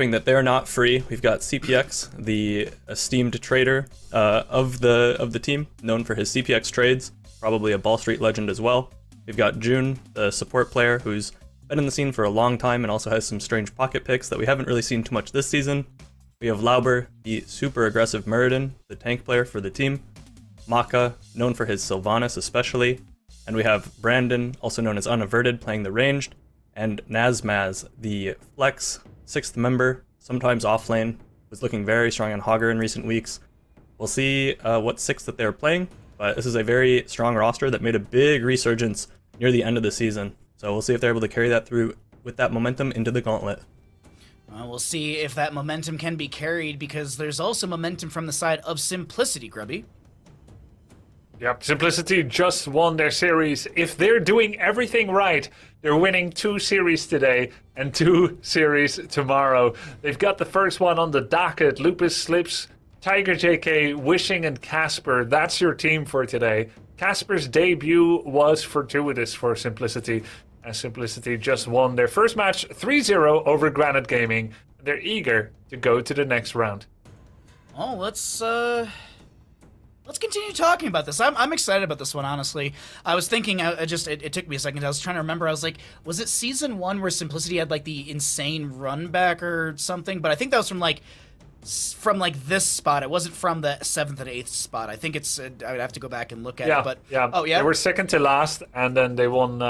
hoping that they're not free. We've got CPX, the esteemed trader of the team, known for his CPX trades, probably a Ball Street legend as well. We've got June, the support player, who's been in the scene for a long time and also has some strange pocket picks that we haven't really seen too much this season. We have Lauber, the super aggressive Muradin, the tank player for the team. Maka, known for his Sylvanas especially. And we have Brandon, also known as Unaverted, playing the ranged. And Nazmaz, the flex 6th member, sometimes offlane, was looking very strong on Hogger in recent weeks. We'll see what 6th that they're playing, but this is a very strong roster that made a big resurgence near the end of the season. So we'll see if they're able to carry that through with that momentum into the gauntlet. We'll see if that momentum can be carried, because there's also momentum from the side of Simplicity, Grubby. Yep, Simplicity just won their series. If they're doing everything right, they're winning 2 series today and 2 series tomorrow. They've got the first one on the docket. Lupus Slips, Tiger JK, Wishing, and Casper. That's your team for today. Casper's debut was fortuitous for Simplicity, as Simplicity just won their first match 3-0 over Granite Gaming. They're eager to go to the next round. Oh, let's continue talking about this. I'm excited about this one, honestly. I was thinking, it took me a second. I was trying to remember. I was like, was it season 1 where Simplicity had like the insane run back or something? But I think that was from this spot. It wasn't from the 7th and 8th spot. I think it's. I would have to go back and look at it. But yeah. Oh yeah. They were second to last, and then they won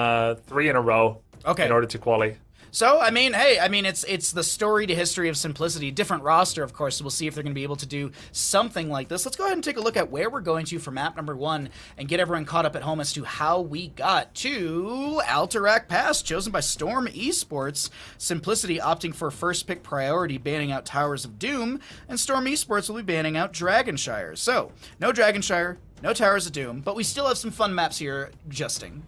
3 in a row. Okay. In order to quali. So, it's the story to history of Simplicity. Different roster, of course, so we'll see if they're going to be able to do something like this. Let's go ahead and take a look at where we're going to for map number 1 and get everyone caught up at home as to how we got to Alterac Pass, chosen by Storm Esports. Simplicity opting for first pick priority, banning out Towers of Doom, and Storm Esports will be banning out Dragonshire. So, no Dragonshire, no Towers of Doom, but we still have some fun maps here, adjusting.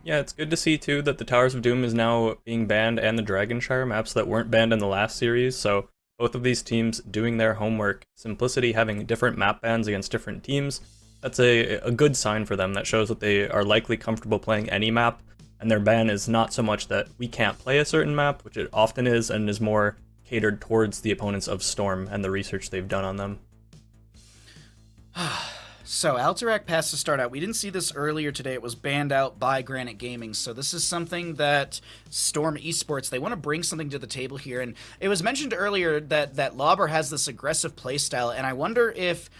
Yeah, it's good to see, too, that the Towers of Doom is now being banned and the Dragonshire maps that weren't banned in the last series, so both of these teams doing their homework. Simplicity having different map bans against different teams, that's a good sign for them. That shows that they are likely comfortable playing any map, and their ban is not so much that we can't play a certain map, which it often is, and is more catered towards the opponents of Storm and the research they've done on them. So, Alterac Pass to start out. We didn't see this earlier today. It was banned out by Granite Gaming. So this is something that Storm Esports, they want to bring something to the table here. And it was mentioned earlier that Lauber has this aggressive playstyle, and I wonder if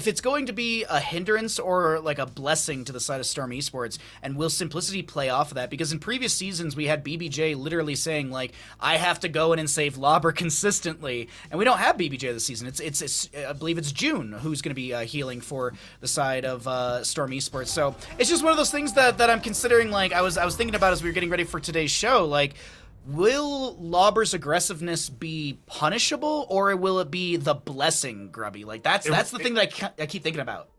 it's going to be a hindrance or like a blessing to the side of Storm Esports, and will Simplicity play off of that? Because in previous seasons, we had BBJ literally saying, like, I have to go in and save Lauber consistently, and we don't have BBJ this season. It's I believe it's June who's going to be healing for the side of Storm Esports. So it's just one of those things that I'm considering. Like, I was thinking about as we were getting ready for today's show, like, will Lauber's aggressiveness be punishable, or will it be the blessing, Grubby? Like, that's the thing that I keep thinking about.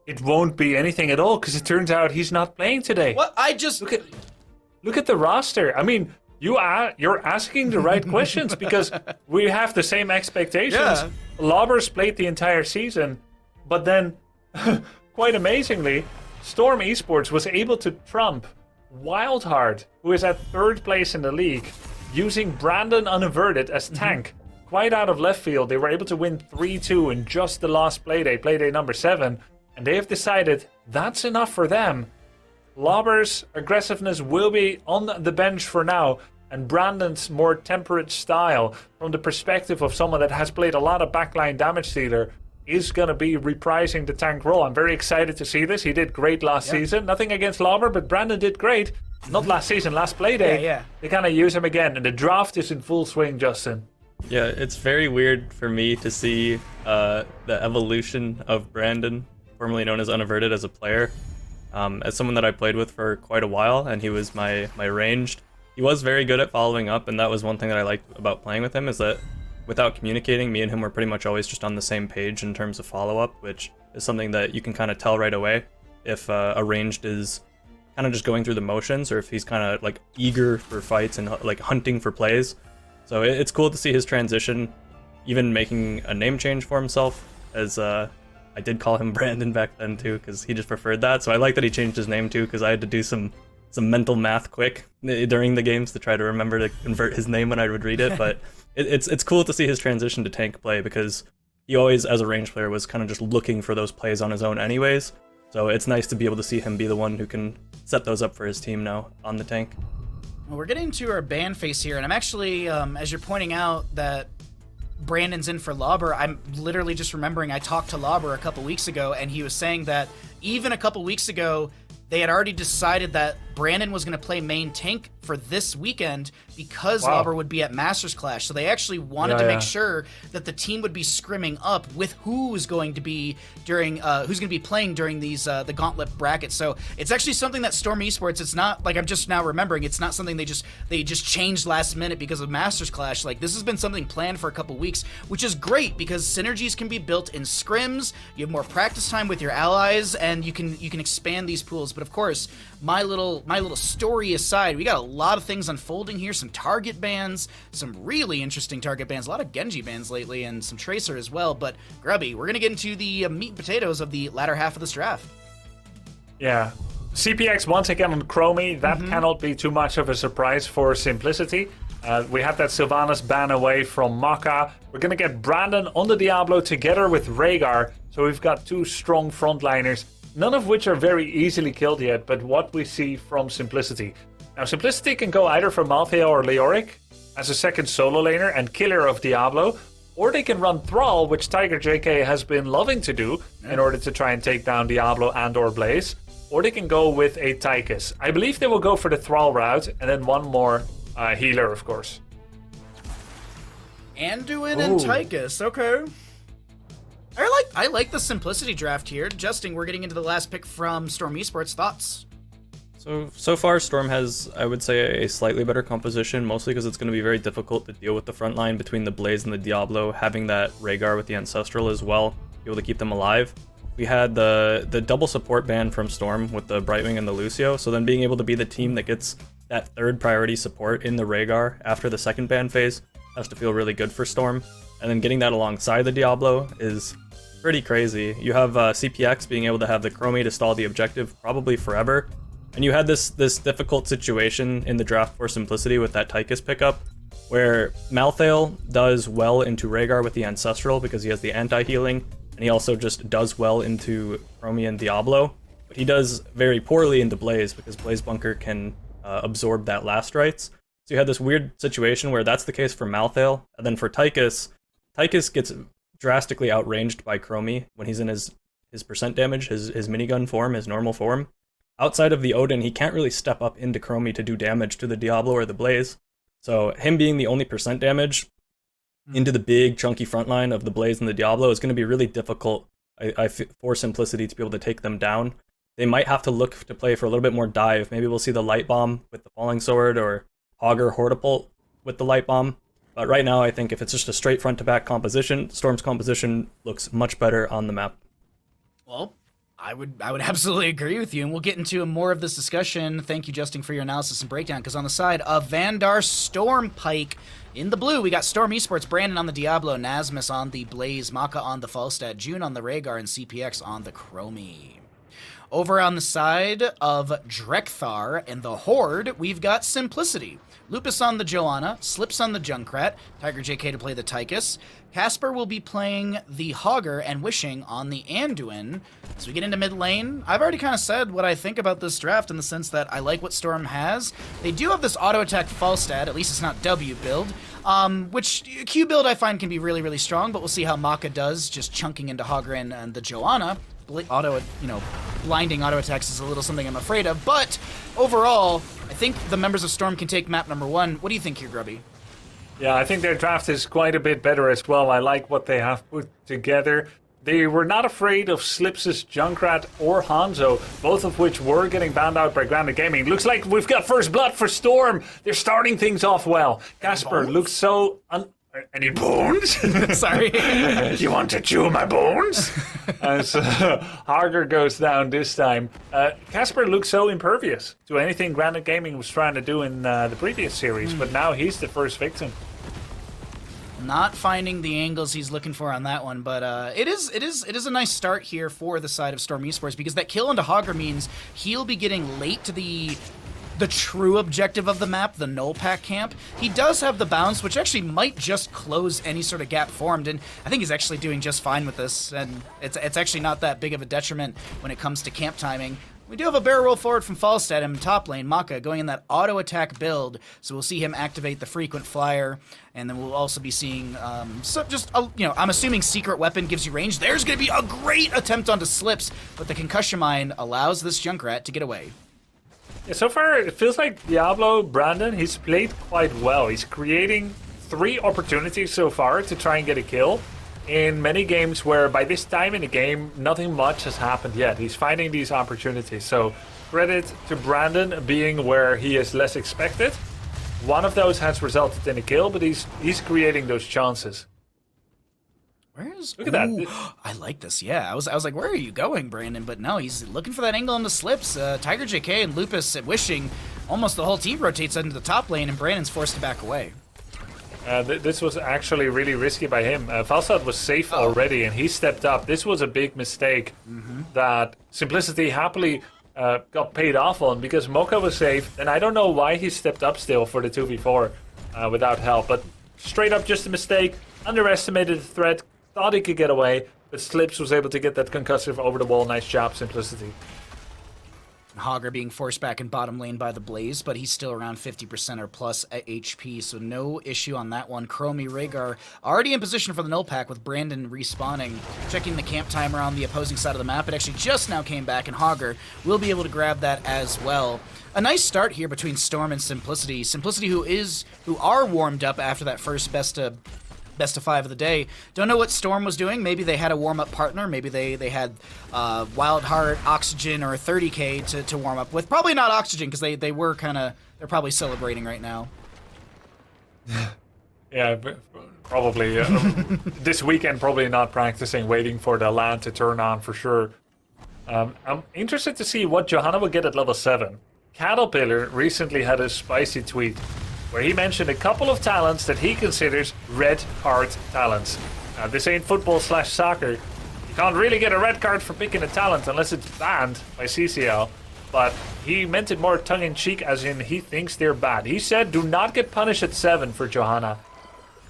It won't be anything at all, because it turns out he's not playing today. What? I just look at the roster. I mean, you're asking the right questions, because we have the same expectations. Yeah. Lauber's played the entire season, but then, quite amazingly, Storm Esports was able to trump Wildheart, who is at 3rd place in the league, using Brandon Unaverted as tank. Quite out of left field, they were able to win 3-2 in just the last playday number 7, and they have decided that's enough for them. Lauber's aggressiveness will be on the bench for now, and Brandon's more temperate style, from the perspective of someone that has played a lot of backline damage dealer, is going to be reprising the tank role. I'm very excited to see this. He did great last season. Nothing against Lauber, but Brandon did great. Not last season, last playday. Yeah. They kind of use him again, and the draft is in full swing, Justin. Yeah, it's very weird for me to see the evolution of Brandon, formerly known as Unaverted, as a player. As someone that I played with for quite a while, and he was my ranged. He was very good at following up, and that was one thing that I liked about playing with him, is that without communicating, me and him were pretty much always just on the same page in terms of follow-up, which is something that you can kind of tell right away if a ranged is kind of just going through the motions, or if he's kind of like eager for fights and like hunting for plays. So it's cool to see his transition, even making a name change for himself, as I did call him Brandon back then too, because he just preferred that. So I like that he changed his name too, because I had to do some some mental math quick during the games to try to remember to convert his name when I would read it. But it's cool to see his transition to tank play, because he always, as a range player, was kind of just looking for those plays on his own anyways. So it's nice to be able to see him be the one who can set those up for his team now on the tank. Well, we're getting to our ban face here, and I'm actually, as you're pointing out that Brandon's in for Lauber, I'm literally just remembering I talked to Lauber a couple weeks ago, and he was saying that even a couple weeks ago, they had already decided that Brandon was going to play main tank for this weekend because Lauber would be at Masters Clash. So they actually wanted to make sure that the team would be scrimming up with who's going to be playing during these the gauntlet brackets. So it's actually something that Storm Esports, it's not like I'm just now remembering, it's not something they just changed last minute because of Masters Clash. Like, this has been something planned for a couple weeks, which is great because synergies can be built in scrims, you have more practice time with your allies, and you can expand these pools. But of course, my little story aside, we got a lot of things unfolding here, some target bans, some really interesting target bans, a lot of Genji bans lately, and some Tracer as well. But Grubby, we're going to get into the meat and potatoes of the latter half of this draft. Yeah. CPX once again on Chromie, that cannot be too much of a surprise for Simplicity. We have that Sylvanas ban away from Maka. We're going to get Brandon on the Diablo together with Rhaegar, so we've got two strong frontliners, none of which are very easily killed yet, but what we see from Simplicity. Now, Simplicity can go either for Malthael or Leoric as a second solo laner and killer of Diablo, or they can run Thrall, which Tiger JK has been loving to do in order to try and take down Diablo and or Blaze, or they can go with a Tychus. I believe they will go for the Thrall route, and then one more healer, of course. Anduin and Tychus, okay. I like the Simplicity draft here. Justin, we're getting into the last pick from Storm Esports. Thoughts? So far, Storm has, I would say, a slightly better composition, mostly because it's going to be very difficult to deal with the front line between the Blaze and the Diablo, having that Rhaegar with the Ancestral as well, be able to keep them alive. We had the double support ban from Storm with the Brightwing and the Lucio, so then being able to be the team that gets that third priority support in the Rhaegar after the second ban phase has to feel really good for Storm. And then getting that alongside the Diablo is pretty crazy. You have CPX being able to have the Chromie to stall the objective probably forever. And you had this difficult situation in the draft for Simplicity with that Tychus pickup, where Malthael does well into Rhaegar with the Ancestral because he has the anti-healing, and he also just does well into Chromie and Diablo. But he does very poorly into Blaze because Blaze Bunker can absorb that last rites. So you had this weird situation where that's the case for Malthael, and then for Tychus gets drastically outranged by Chromie when he's in his percent damage, his minigun form, his normal form. Outside of the Odin, he can't really step up into Chromie to do damage to the Diablo or the Blaze. So him being the only percent damage into the big chunky frontline of the Blaze and the Diablo is going to be really difficult for Simplicity to be able to take them down. They might have to look to play for a little bit more dive. Maybe we'll see the Light Bomb with the Falling Sword, or Hogger Hortipult with the Light Bomb. But right now, I think if it's just a straight front-to-back composition, Storm's composition looks much better on the map. Well, I would absolutely agree with you, and we'll get into more of this discussion. Thank you, Justin, for your analysis and breakdown, because on the side of Vandar Stormpike, in the blue, we got Storm Esports, Brandon on the Diablo, Nasmus on the Blaze, Maka on the Falstad, June on the Rhaegar, and CPX on the Chromie. Over on the side of Drekthar and the Horde, we've got Simplicity. Lupus on the Joanna, Slips on the Junkrat, Tiger JK to play the Tychus. Casper will be playing the Hogger and Wishing on the Anduin. As we get into mid lane, I've already kind of said what I think about this draft in the sense that I like what Storm has. They do have this auto attack Falstad, at least it's not W build, which Q build I find can be really, really strong, but we'll see how Maka does, just chunking into Hogger and the Joanna. Blinding auto attacks is a little something I'm afraid of, but overall, I think the members of Storm can take map number 1. What do you think here, Grubby? Yeah, I think their draft is quite a bit better as well. I like what they have put together. They were not afraid of Slips' Junkrat or Hanzo, both of which were getting banned out by Grounded Gaming. Looks like we've got first blood for Storm. They're starting things off well. Casper looks so... Any bones? Sorry. You want to chew my bones? As Harger goes down this time. Casper looks so impervious to anything Grounded Gaming was trying to do in the previous series, but now he's the first victim. Not finding the angles he's looking for on that one, but it is a nice start here for the side of Storm Esports, because that kill into Hogger means he'll be getting late to the the true objective of the map, the null pack camp. He does have the bounce, which actually might just close any sort of gap formed, and I think he's actually doing just fine with this, and it's actually not that big of a detriment when it comes to camp timing. We do have a barrel roll forward from Falstad in top lane. Maka going in that auto attack build, so we'll see him activate the frequent flyer, and then we'll also be seeing I'm assuming secret weapon gives you range. There's going to be a great attempt onto Slips, but the concussion mine allows this Junkrat to get away. Yeah, so far it feels like Diablo Brandon, he's played quite well. He's creating 3 opportunities so far to try and get a kill. In many games where by this time in the game, nothing much has happened yet. He's finding these opportunities. So credit to Brandon being where he is less expected. One of those has resulted in a kill, but he's creating those chances. Look at that. I like this. Yeah, I was like, where are you going, Brandon? But no, he's looking for that angle on the Slips. Tiger JK and Lupus at Wishing, almost the whole team rotates into the top lane, and Brandon's forced to back away. This was actually really risky by him. Falstad was safe already, and he stepped up. This was a big mistake that Simplicity happily got paid off on, because Mocha was safe, and I don't know why he stepped up still for the 2v4 without help. But straight up just a mistake, underestimated the threat, thought he could get away, but Slips was able to get that concussive over the wall. Nice job, Simplicity. Hogger being forced back in bottom lane by the Blaze, but he's still around 50% or plus at HP, so no issue on that one. Chromie Rhaegar already in position for the null pack with Brandon respawning. Checking the camp timer on the opposing side of the map. It actually just now came back, and Hogger will be able to grab that as well. A nice start here between Storm and Simplicity. Simplicity who are warmed up after that first best of 5 of the day. Don't know what Storm was doing. Maybe they had a warm-up partner. Maybe they had Wild Heart, Oxygen, or 30k to warm up with. Probably not Oxygen, because they were they're probably celebrating right now. Yeah, probably. This weekend, probably not practicing, waiting for the LAN to turn on for sure. I'm interested to see what Johanna will get at level 7. Caterpillar recently had a spicy tweet where he mentioned a couple of talents that he considers red card talents. Now, this ain't football/soccer. You can't really get a red card for picking a talent unless it's banned by CCL. But he meant it more tongue-in-cheek, as in he thinks they're bad. He said, do not get punished at 7 for Johanna.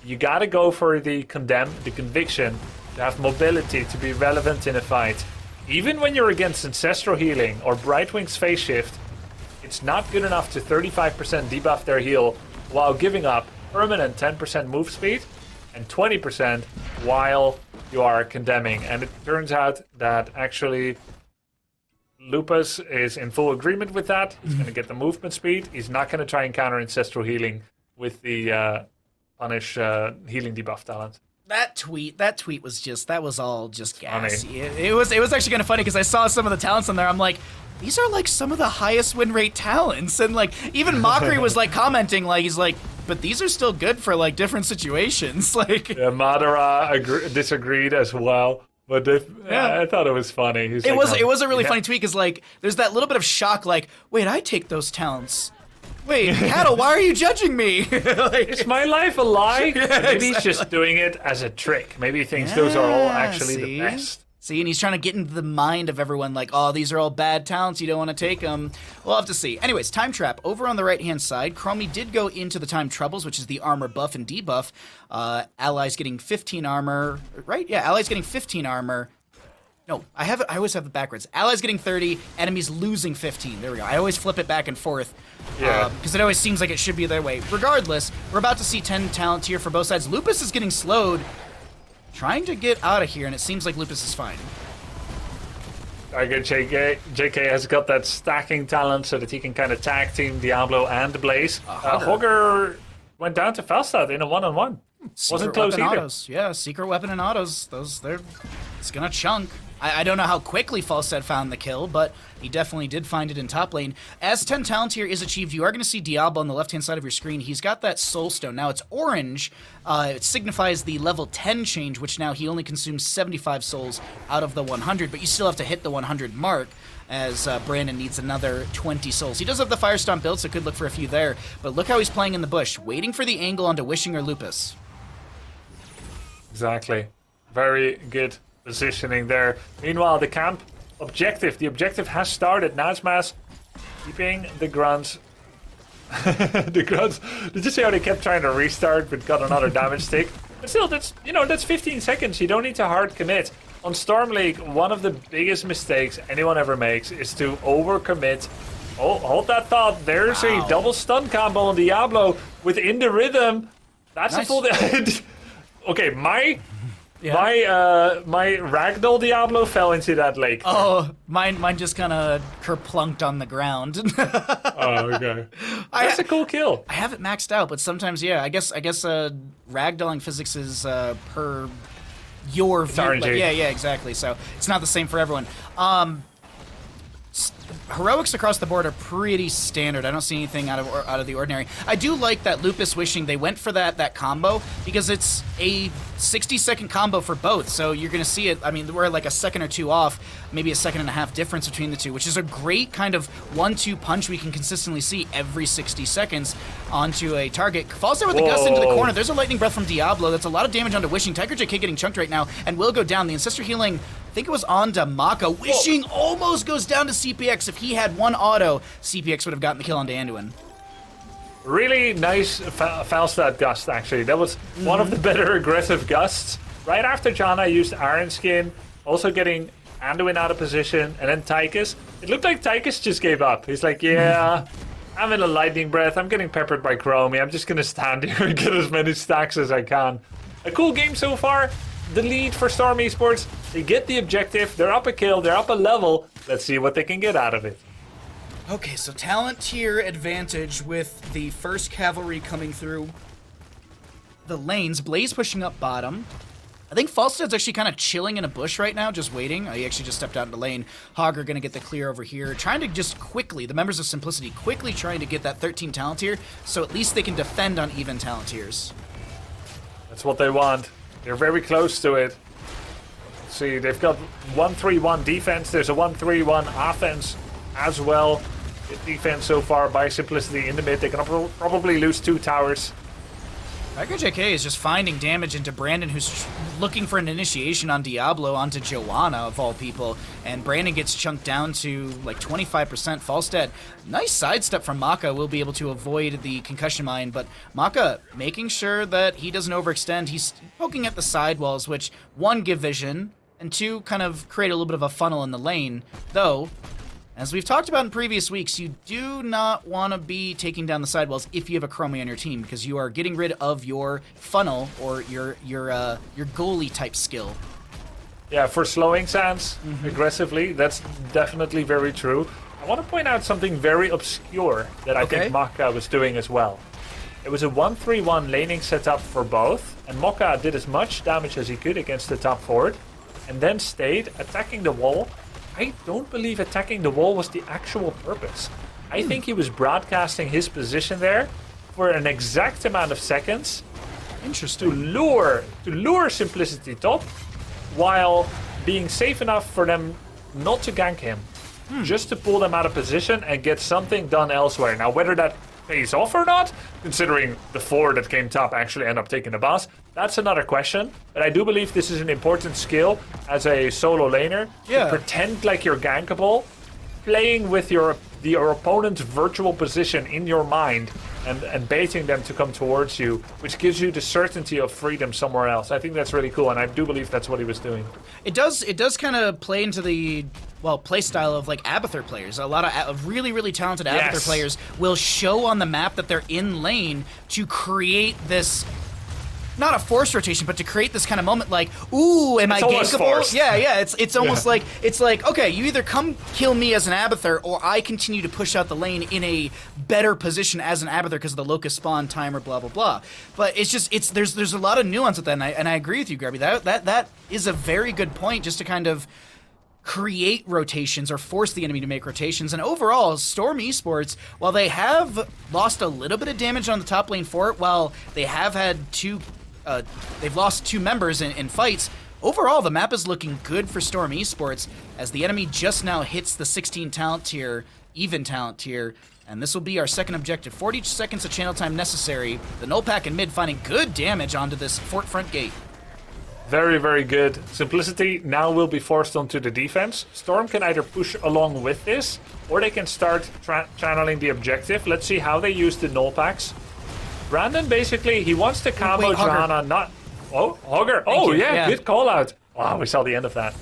You gotta go for the conviction, to have mobility, to be relevant in a fight. Even when you're against Ancestral Healing or Brightwing's Phase Shift, it's not good enough to 35% debuff their heal while giving up permanent 10% move speed and 20% while you are condemning. And it turns out that actually Lupus is in full agreement with that. He's going to get the movement speed. He's not going to try and counter Ancestral Healing with the punish healing debuff talent. That tweet was all just gas. It was actually kind of funny because I saw some of the talents on there. I'm like, these are like some of the highest win rate talents, and like even Mockery was like commenting, like he's like, but these are still good for like different situations. Like Madara disagreed as well, but I thought it was funny. It was a really funny tweet because like there's that little bit of shock, like wait, I take those talents. Wait, Cattle, why are you judging me? Like, is my life a lie? Yeah, Maybe he's just doing it as a trick. Maybe he thinks those are all actually the best. See, and he's trying to get into the mind of everyone, like, oh, these are all bad talents, you don't want to take them. We'll have to see. Anyways, Time Trap, over on the right-hand side, Chromie did go into the Time Troubles, which is the armor buff and debuff. Allies getting 15 armor, right? Yeah, allies getting 15 armor. No, I always have it backwards. Allies getting 30, enemies losing 15. There we go. I always flip it back and forth. Because it always seems like it should be their way. Regardless, we're about to see 10 talents here for both sides. Lupus is getting slowed, trying to get out of here, and it seems like Lupus is fine. Target JK has got that stacking talent so that he can kind of tag team Diablo and Blaze. Hogger went down to Falstad in a one-on-one. Wasn't close either. Autos. Yeah, secret weapon and autos. It's gonna chunk. I don't know how quickly Falstad found the kill, but he definitely did find it in top lane. As 10 talent here is achieved, you are going to see Diablo on the left-hand side of your screen. He's got that Soul Stone. Now it's orange. It signifies the level 10 change, which now he only consumes 75 souls out of the 100, but you still have to hit the 100 mark, as Brandon needs another 20 souls. He does have the Firestomp build, so could look for a few there, but look how he's playing in the bush, waiting for the angle onto Wishing or Lupus. Exactly. Very good positioning there. Meanwhile, the objective has started. Nazmas keeping the grunts The grunts. Did you see how they kept trying to restart but got another damage stick? But still, that's 15 seconds. You don't need to hard commit. On Storm League, one of the biggest mistakes anyone ever makes is to overcommit. Oh, hold that thought. There's a double stun combo on Diablo within the rhythm. That's Nice. a full. Okay, my ragdoll Diablo fell into that lake. Oh, mine just kind of kerplunked on the ground. Oh, okay. That's a cool kill. I have it maxed out, but sometimes, yeah, I guess ragdolling physics is per your view. RNG. Like, yeah, exactly. So it's not the same for everyone. Heroics across the board are pretty standard. I don't see anything out of the ordinary. I do like that Lupus Wishing they went for that combo because it's a 60-second combo for both. So you're going to see it. I mean, we're like a second or two off, maybe a second and a half difference between the two, which is a great kind of 1-2 punch we can consistently see every 60 seconds onto a target. Falls there with the gust into the corner. There's a lightning breath from Diablo. That's a lot of damage onto Wishing. Tiger JK getting chunked right now and will go down. The Ancestor healing, I think it was on to Maka. Wishing almost goes down to CPX. If he had one auto, CPX would have gotten the kill on Anduin. Really nice foul stat gust, actually. That was one of the better aggressive gusts. Right after Janna used Iron Skin, also getting Anduin out of position, and then Tychus. It looked like Tychus just gave up. He's like, yeah, I'm in a lightning breath. I'm getting peppered by Chromie. I'm just going to stand here and get as many stacks as I can. A cool game so far. The lead for Storm Esports. They get the objective. They're up a kill. They're up a level. Let's see what they can get out of it. Okay, so talent tier advantage with the first cavalry coming through the lanes. Blaze pushing up bottom. I think Falstad's actually kind of chilling in a bush right now, just waiting. He actually just stepped out into lane. Hogger going to get the clear over here. Trying to just quickly, the members of Simplicity, quickly trying to get that 13 talent tier, so at least they can defend on even talent tiers. That's what they want. They're very close to it. See, they've got 1-3-1 defense. There's a 1-3-1 offense as well. Good defense so far by Simplicity in the mid. They can probably lose 2 towers. Tiger JK is just finding damage into Brandon, who's looking for an initiation on Diablo onto Joanna, of all people. And Brandon gets chunked down to like 25%. Falstad, nice sidestep from Maka. Will be able to avoid the concussion mine, but Maka making sure that he doesn't overextend. He's poking at the sidewalls, which, 1, give vision, and 2, kind of create a little bit of a funnel in the lane. Though, as we've talked about in previous weeks, you do not want to be taking down the sidewalls if you have a Chromie on your team, because you are getting rid of your funnel or your goalie type skill. Yeah, for slowing Sans aggressively, that's definitely very true. I want to point out something very obscure that I think Maka was doing as well. It was a 1-3-1 laning setup for both, and Maka did as much damage as he could against the top forward, and then stayed attacking the wall. I don't believe attacking the wall was the actual purpose. I think he was broadcasting his position there for an exact amount of seconds. Interesting. To lure Simplicity top, while being safe enough for them not to gank him. Just to pull them out of position and get something done elsewhere. Now, whether that pays off or not, considering the 4 that came top actually end up taking the boss, that's another question. But I do believe this is an important skill as a solo laner. Yeah. To pretend like you're gankable, playing with your opponent's virtual position in your mind and baiting them to come towards you, which gives you the certainty of freedom somewhere else. I think that's really cool, and I do believe that's what he was doing. It does kind of play into the play style of like Abathur players. A lot of really, really talented Abathur players will show on the map that they're in lane to create this, not a forced rotation, but to create this kind of moment like, ooh, am I gankable? Forced. Yeah, it's almost like, okay, you either come kill me as an Abathur, or I continue to push out the lane in a better position as an Abathur because of the locust spawn timer, blah, blah, blah. But there's a lot of nuance with that, and I agree with you, Grubby. That is a very good point, just to kind of create rotations or force the enemy to make rotations. And overall, Storm Esports, while they have lost a little bit of damage on the top lane for it, while they have had they've lost 2 members in fights, overall the map is looking good for Storm Esports as the enemy just now hits the 16 talent tier, even talent tier, and this will be our second objective. 40 seconds of channel time necessary. The null pack in mid finding good damage onto this fort front gate. Very, very good. Simplicity now will be forced onto the defense. Storm can either push along with this, or they can start channeling the objective. Let's see how they use the null packs. Brandon, basically, he wants to combo Wait, Hogger. Johanna, not... Oh, Hogger. Oh, you. yeah, Yeah. good call out. Wow, we saw the end of that.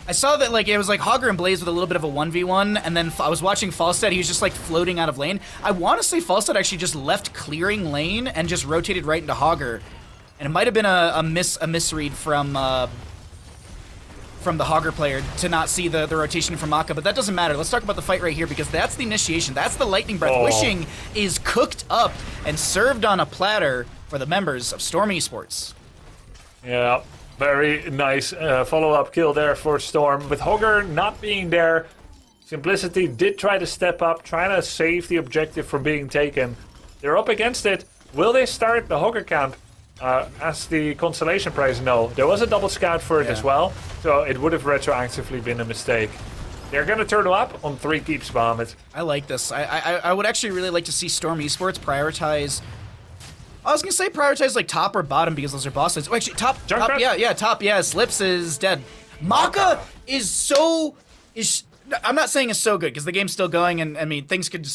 I saw that like it was like Hogger and Blaze with a little bit of a 1v1, and then I was watching Falstad, he was just like floating out of lane. I want to say Falstad actually just left clearing lane and just rotated right into Hogger. And it might have been a misread from the Hogger player to not see the rotation from Maka, but that doesn't matter. Let's talk about the fight right here, because that's the initiation. That's the lightning breath. Oh. Wishing is cooked up and served on a platter for the members of Storm Esports. Yeah, very nice follow-up kill there for Storm. With Hogger not being there, Simplicity did try to step up, trying to save the objective from being taken. They're up against it. Will they start the Hogger camp as the consolation prize? No. There was a double scout for it as well, so it would have retroactively been a mistake. They're going to turtle up on 3 keeps, Bahamut. I like this. I would actually really like to see Storm Esports prioritize... I was gonna say prioritize like top or bottom because those are boss lanes. Oh, actually, top, Junkrat? top, yeah. Slips is dead. Maka is so... I'm not saying it's so good because the game's still going, and I mean, things could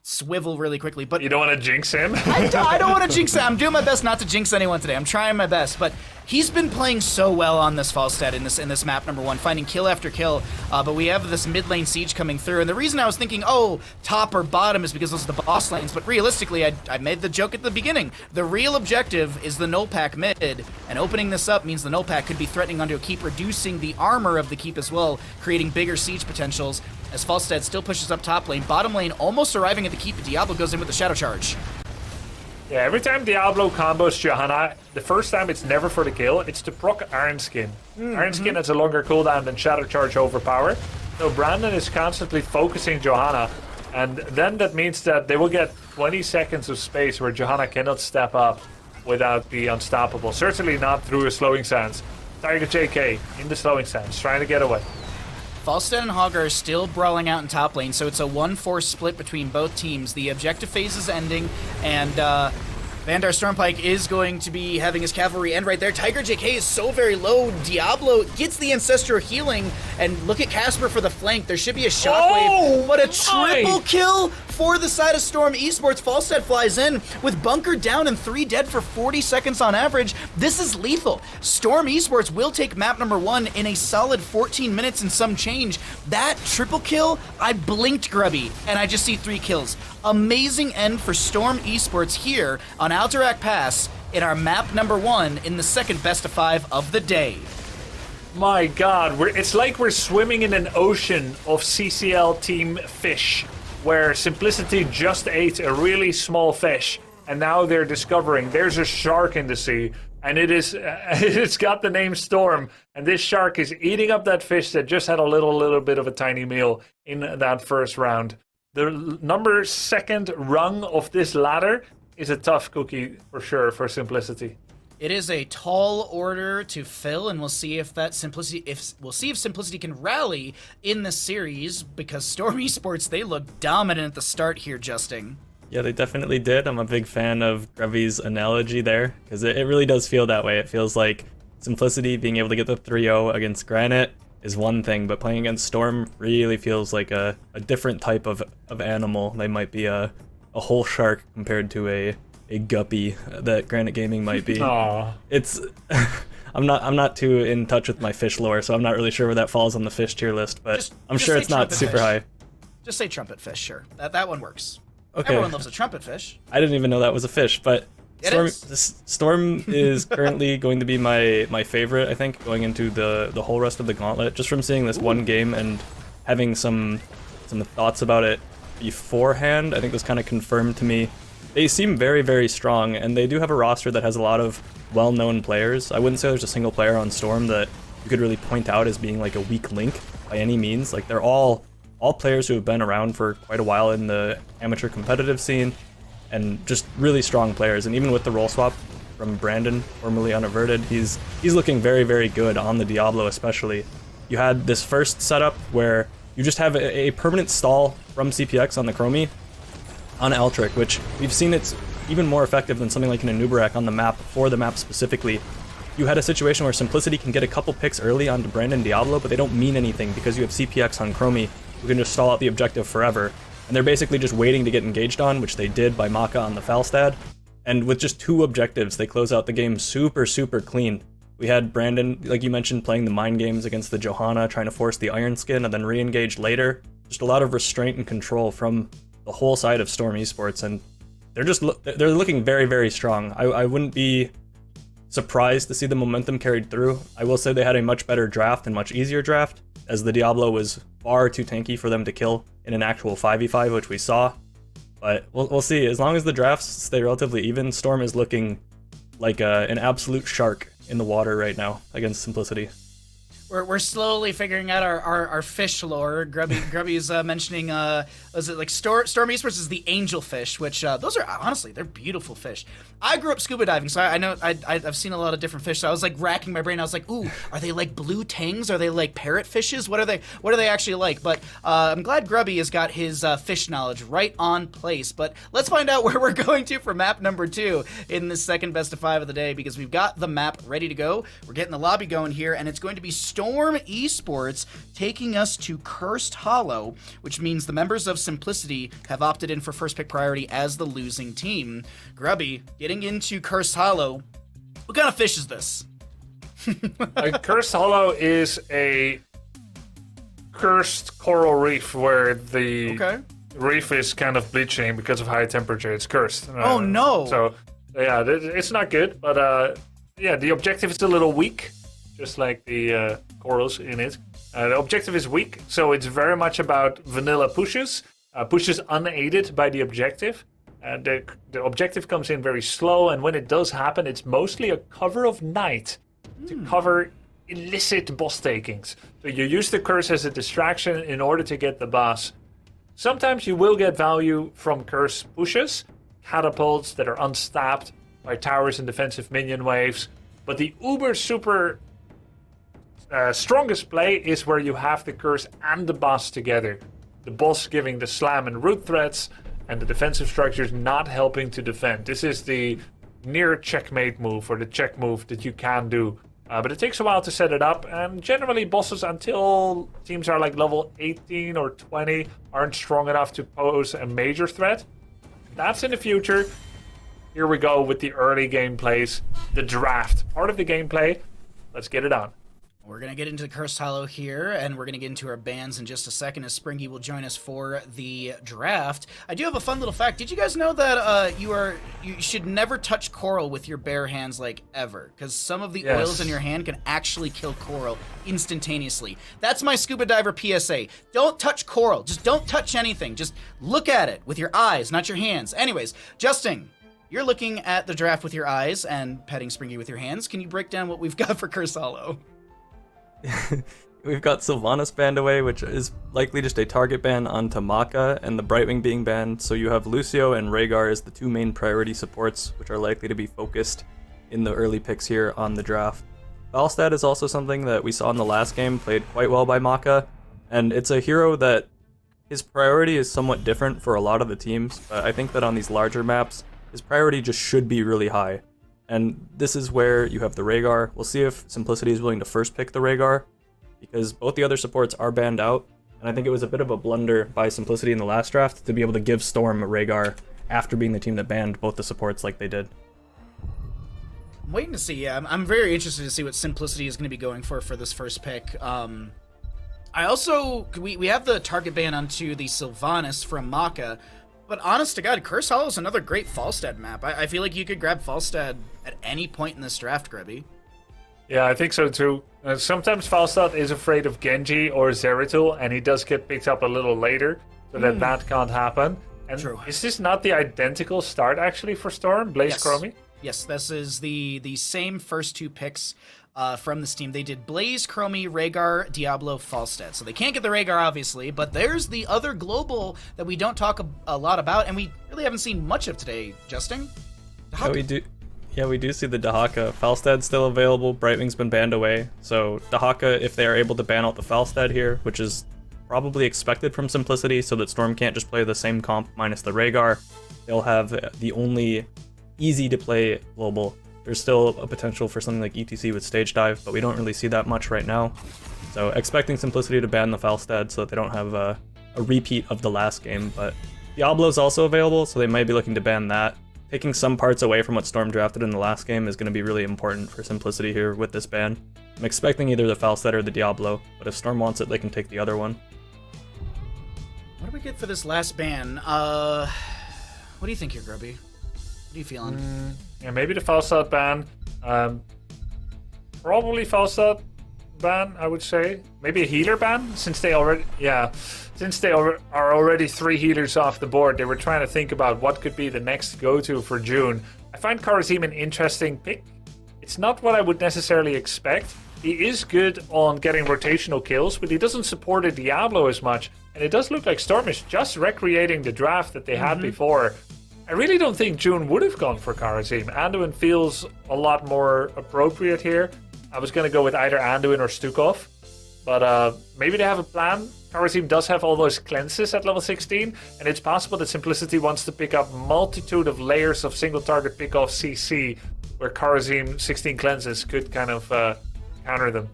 swivel really quickly, but... You don't want to jinx him? I don't want to jinx it. I'm doing my best not to jinx anyone today. I'm trying my best, but he's been playing so well on this Falstad in this map number 1, finding kill after kill. But we have this mid lane siege coming through, and the reason I was thinking, oh, top or bottom is because those are the boss lanes. But realistically, I made the joke at the beginning. The real objective is the null pack mid, and opening this up means the null pack could be threatening onto a keep, reducing the armor of the keep as well, creating bigger siege potentials. As Falstad still pushes up top lane, bottom lane almost arriving at the keep, but Diablo goes in with the shadow charge. Yeah, every time Diablo combos Johanna, the first time it's never for the kill, it's to proc Iron Skin. Iron Skin has a longer cooldown than Shadow Charge Overpower, so Brandon is constantly focusing Johanna, and then that means that they will get 20 seconds of space where Johanna cannot step up without the unstoppable. Certainly not through a slowing stance. Tiger JK in the slowing stance, trying to get away. Falstad and Hogger are still brawling out in top lane, so it's a 1-4 split between both teams. The objective phase is ending, and Vandar Stormpike is going to be having his cavalry end right there. Tiger JK is so very low. Diablo gets the Ancestral healing, and look at Casper for the flank. There should be a shockwave, but a triple kill for the side of Storm Esports. Falstad flies in with Bunker down and 3 dead for 40 seconds on average. This is lethal. Storm Esports will take map number 1 in a solid 14 minutes and some change. That triple kill, I blinked Grubby, and I just see 3 kills. Amazing end for Storm Esports here on Alterac Pass in our map number 1 in the second best of 5 of the day. My god, it's like we're swimming in an ocean of CCL team fish, where Simplicity just ate a really small fish, and now they're discovering there's a shark in the sea, and it's got the name Storm, and this shark is eating up that fish that just had a little bit of a tiny meal in that first round. The number 2nd rung of this ladder is a tough cookie for sure for Simplicity. It is a tall order to fill, and we'll see if Simplicity can rally in this series, because Storm Esports, they look dominant at the start here, Justing. Yeah, they definitely did. I'm a big fan of Grubby's analogy there, because it really does feel that way. It feels like Simplicity being able to get the 3-0 against Granite is one thing, but playing against Storm really feels like a different type of animal. They might be a whole shark compared to a guppy that Granite Gaming might be. Aww. It's I'm not too in touch with my fish lore, so I'm not really sure where that falls on the fish tier list, but I'm sure it's not super high. Just say trumpet fish, sure. That one works. Okay. Everyone loves a trumpet fish. I didn't even know that was a fish, but Storm is currently going to be my favorite, I think, going into the whole rest of the gauntlet, just from seeing this one game and having some thoughts about it beforehand. I think this kind of confirmed to me they seem very, very strong, and they do have a roster that has a lot of well-known players. I wouldn't say there's a single player on Storm that you could really point out as being like a weak link by any means. Like, they're all players who have been around for quite a while in the amateur competitive scene, and just really strong players. And even with the role swap from Brandon, formerly Unaverted, he's looking very, very good on the Diablo especially. You had this first setup where you just have a permanent stall from CPX on the Chromie on Alterac, which we've seen it's even more effective than something like an Anubarak on the map, for the map specifically. you had a situation where Simplicity can get a couple picks early onto Brandon Diablo, but they don't mean anything because you have CPX on Chromie, who can just stall out the objective forever. And they're basically just waiting to get engaged on, which they did by Maka on the Falstad. And with just 2 objectives, they close out the game super, super clean. We had Brandon, like you mentioned, playing the mind games against the Johanna, trying to force the Iron Skin and then re-engage later. Just a lot of restraint and control from the whole side of Storm Esports, and they're looking very, very strong. I wouldn't be surprised to see the momentum carried through. I will say they had a much better draft and much easier draft, as the Diablo was far too tanky for them to kill in an actual 5v5, which we saw. But we'll see. As long as the drafts stay relatively even, Storm is looking like an absolute shark in the water right now against Simplicity. We're slowly figuring out our fish lore. Grubby's mentioning, was it like Storm Esports is the angelfish, which those are, honestly, they're beautiful fish. I grew up scuba diving, so I know I've seen a lot of different fish. So I was like racking my brain. I was like, ooh, are they like blue tangs? Are they like parrot fishes? What are they actually like? But I'm glad Grubby has got his fish knowledge right on place. But let's find out where we're going to for map number 2 in the second best of 5 of the day, because we've got the map ready to go. We're getting the lobby going here, and it's going to be Storm Esports taking us to Cursed Hollow, which means the members of Simplicity have opted in for first pick priority as the losing team. Grubby, getting into Cursed Hollow, what kind of fish is this? Cursed Hollow is a cursed coral reef where the reef is kind of bleaching because of high temperature. It's cursed. Oh no! So yeah, it's not good, but yeah, the objective is a little weak, just like the corals in it. The objective is weak, so it's very much about vanilla pushes unaided by the objective. The objective comes in very slow, and when it does happen, it's mostly a cover of night to cover illicit boss takings. So you use the curse as a distraction in order to get the boss. Sometimes you will get value from curse pushes, catapults that are unstabbed by towers and defensive minion waves, but the uber super strongest play is where you have the curse and the boss together. The boss giving the slam and root threats, and the defensive structures not helping to defend. This is the near checkmate move, or the check move that you can do. But it takes a while to set it up, and generally bosses, until teams are like level 18 or 20, aren't strong enough to pose a major threat. That's in the future. Here we go with the early gameplays, the draft. Part of the gameplay, let's get it on. We're going to get into the Cursed Hollow here, and we're going to get into our bans in just a second as Springy will join us for the draft. I do have a fun little fact. Did you guys know that you should never touch coral with your bare hands, like, ever? Because some of the oils in your hand can actually kill coral instantaneously. That's my scuba diver PSA. Don't touch coral. Just don't touch anything. Just look at it with your eyes, not your hands. Anyways, Justin, you're looking at the draft with your eyes and petting Springy with your hands. Can you break down what we've got for Cursed Hollow? We've got Sylvanas banned away, which is likely just a target ban on Tamaka, and the Brightwing being banned, so you have Lucio and Rhaegar as the 2 main priority supports, which are likely to be focused in the early picks here on the draft. Falstad is also something that we saw in the last game, played quite well by Maka, and it's a hero that his priority is somewhat different for a lot of the teams, but I think that on these larger maps, his priority just should be really high. And this is where you have the Rhaegar. We'll see if Simplicity is willing to first pick the Rhaegar, because both the other supports are banned out, and I think it was a bit of a blunder by Simplicity in the last draft to be able to give Storm a Rhaegar after being the team that banned both the supports like they did. I'm waiting to see. Yeah, I'm very interested to see what Simplicity is going to be going for this first pick. I also, we have the target ban onto the Sylvanas from Maka, but honest to God, Cursed Hollow is another great Falstad map. I feel like you could grab Falstad at any point in this draft, Grubby. Yeah, I think so too. Sometimes Falstad is afraid of Genji or Zeratul, and he does get picked up a little later, so that can't happen. And True. Is this not the identical start actually for Storm, Blaze Chromie? Yes, this is the same first 2 picks from this team. They did Blaze, Chromie, Rhaegar, Diablo, Falstad. So they can't get the Rhaegar, obviously, but there's the other global that we don't talk a lot about, and we really haven't seen much of today, Justin. Yeah, we do. Yeah, we do see the Dahaka. Falstad's still available. Brightwing's been banned away. So Dahaka, if they are able to ban out the Falstad here, which is probably expected from Simplicity, so that Storm can't just play the same comp minus the Rhaegar, they'll have the only easy to play global There's still a potential for something like ETC with stage dive, but we don't really see that much right now. So expecting Simplicity to ban the Falstad so that they don't have a repeat of the last game, but Diablo's also available, so they might be looking to ban that. Taking some parts away from what Storm drafted in the last game is going to be really important for Simplicity here with this ban. I'm expecting either the Falstad or the Diablo, but if Storm wants it, they can take the other one. What do we get for this last ban? What do you think here, Grubby? What are you feeling? Yeah, maybe the Falstad ban. Probably Falstad ban, I would say. Maybe a healer ban, since they already are already 3 healers off the board. They were trying to think about what could be the next go-to for June. I find Karazim an interesting pick. It's not what I would necessarily expect. He is good on getting rotational kills, but he doesn't support a Diablo as much. And it does look like Storm is just recreating the draft that they had before. I really don't think June would have gone for Karazim. Anduin feels a lot more appropriate here. I was going to go with either Anduin or Stukov, but maybe they have a plan. Karazim does have all those cleanses at level 16, and it's possible that Simplicity wants to pick up multitude of layers of single target pick-off CC, where Karazim 16 cleanses could kind of counter them.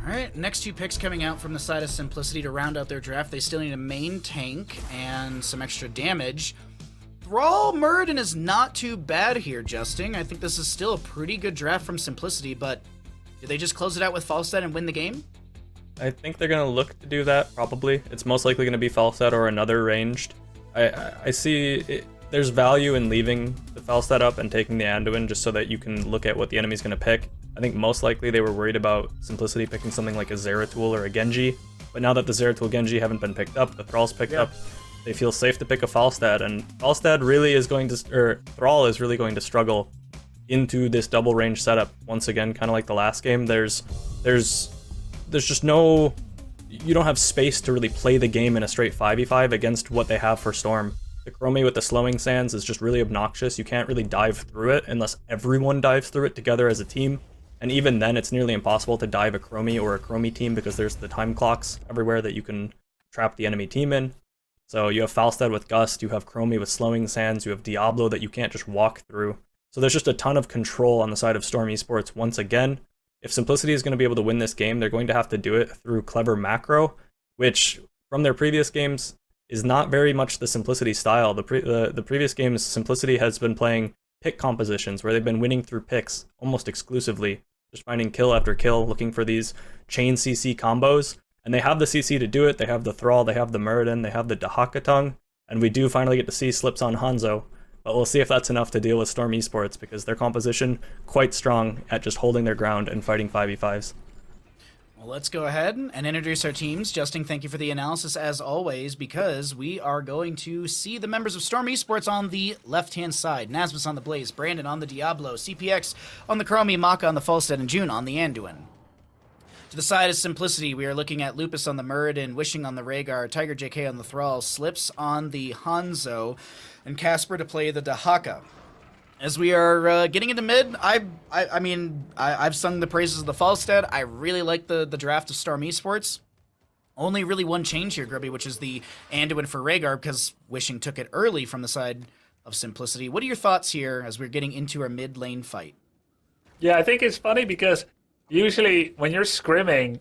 Alright, next 2 picks coming out from the side of Simplicity to round out their draft. They still need a main tank and some extra damage. Thrall Muradin is not too bad here, Justin. I think this is still a pretty good draft from Simplicity, but do they just close it out with Falstad and win the game? I think they're going to look to do that, probably. It's most likely going to be Falstad or another ranged. I see there's value in leaving the Falstad up and taking the Anduin just so that you can look at what the enemy's going to pick. I think most likely they were worried about Simplicity picking something like a Zeratul or a Genji, but now that the Zeratul Genji haven't been picked up, the Thrall's picked up, they feel safe to pick a Falstad, and Falstad really is going to, or Thrall is really going to struggle into this double range setup once again, kind of like the last game. There's just no, you don't have space to really play the game in a straight 5v5 against what they have for Storm. The Chromie with the slowing sands is just really obnoxious. You can't really dive through it unless everyone dives through it together as a team. And even then, it's nearly impossible to dive a Chromie or a Chromie team because there's the time clocks everywhere that you can trap the enemy team in. So you have Falstad with Gust, you have Chromie with slowing sands, you have Diablo that you can't just walk through. So there's just a ton of control on the side of Storm Esports once again. If Simplicity is going to be able to win this game, they're going to have to do it through clever macro, which from their previous games is not very much the Simplicity style. The previous games, Simplicity has been playing pick compositions where they've been winning through picks almost exclusively, just finding kill after kill, looking for these chain CC combos. And they have the CC to do it. They have the Thrall, they have the Muradin, they have the Dahakatung, and we do finally get to see slips on Hanzo. But we'll see if that's enough to deal with Storm Esports, because their composition quite strong at just holding their ground and fighting 5v5s. Well, let's go ahead and introduce our teams. Justin, thank you for the analysis as always, because we are going to see the members of Storm Esports on the left-hand side. Nasmus on the Blaze, Brandon on the Diablo, CPX on the Chromie, Maka on the Falstad, and June on the Anduin. To the side of Simplicity, we are looking at Lupus on the Muradin, Wishing on the Rhaegar, Tiger JK on the Thrall, Slips on the Hanzo, and Casper to play the Dahaka. As we are getting into mid, I've sung the praises of the Falstad. I really like the draft of Storm Esports. Only really one change here, Grubby, which is the Anduin for Rhaegar, because Wishing took it early from the side of Simplicity. What are your thoughts here as we're getting into our mid lane fight? Yeah, I think it's funny because usually when you're scrimming,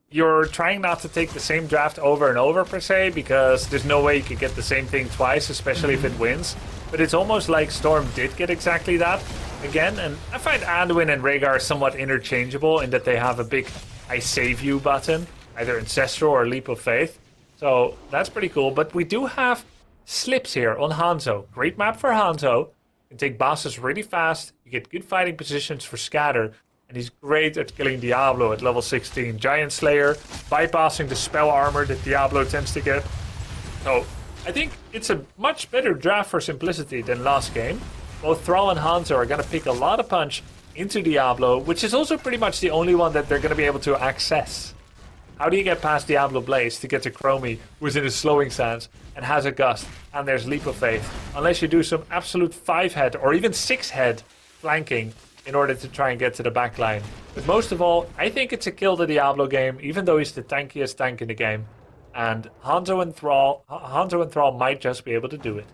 you're trying not to take the same draft over and over per se, because there's no way you could get the same thing twice, especially if it wins. But it's almost like Storm did get exactly that again, and I find Anduin and Rhaegar somewhat interchangeable in that they have a big I save you button, either Ancestral or Leap of Faith. So that's pretty cool. But we do have Slips here on Hanzo. Great map for Hanzo. You can take bosses really fast, you get good fighting positions for Scatter, and he's great at killing Diablo at level 16. Giant Slayer, bypassing the spell armor that Diablo tends to get. So I think it's a much better draft for Simplicity than last game. Both Thrall and Hanzo are going to pick a lot of punch into Diablo, which is also pretty much the only one that they're going to be able to access. How do you get past Diablo Blaze to get to Chromie, who's in his slowing stance and has a Gust, and there's Leap of Faith, unless you do some absolute 5-head or even 6-head flanking in order to try and get to the back line. But most of all, I think it's a kill the Diablo game, even though he's the tankiest tank in the game. And Hanzo and Thrall might just be able to do it.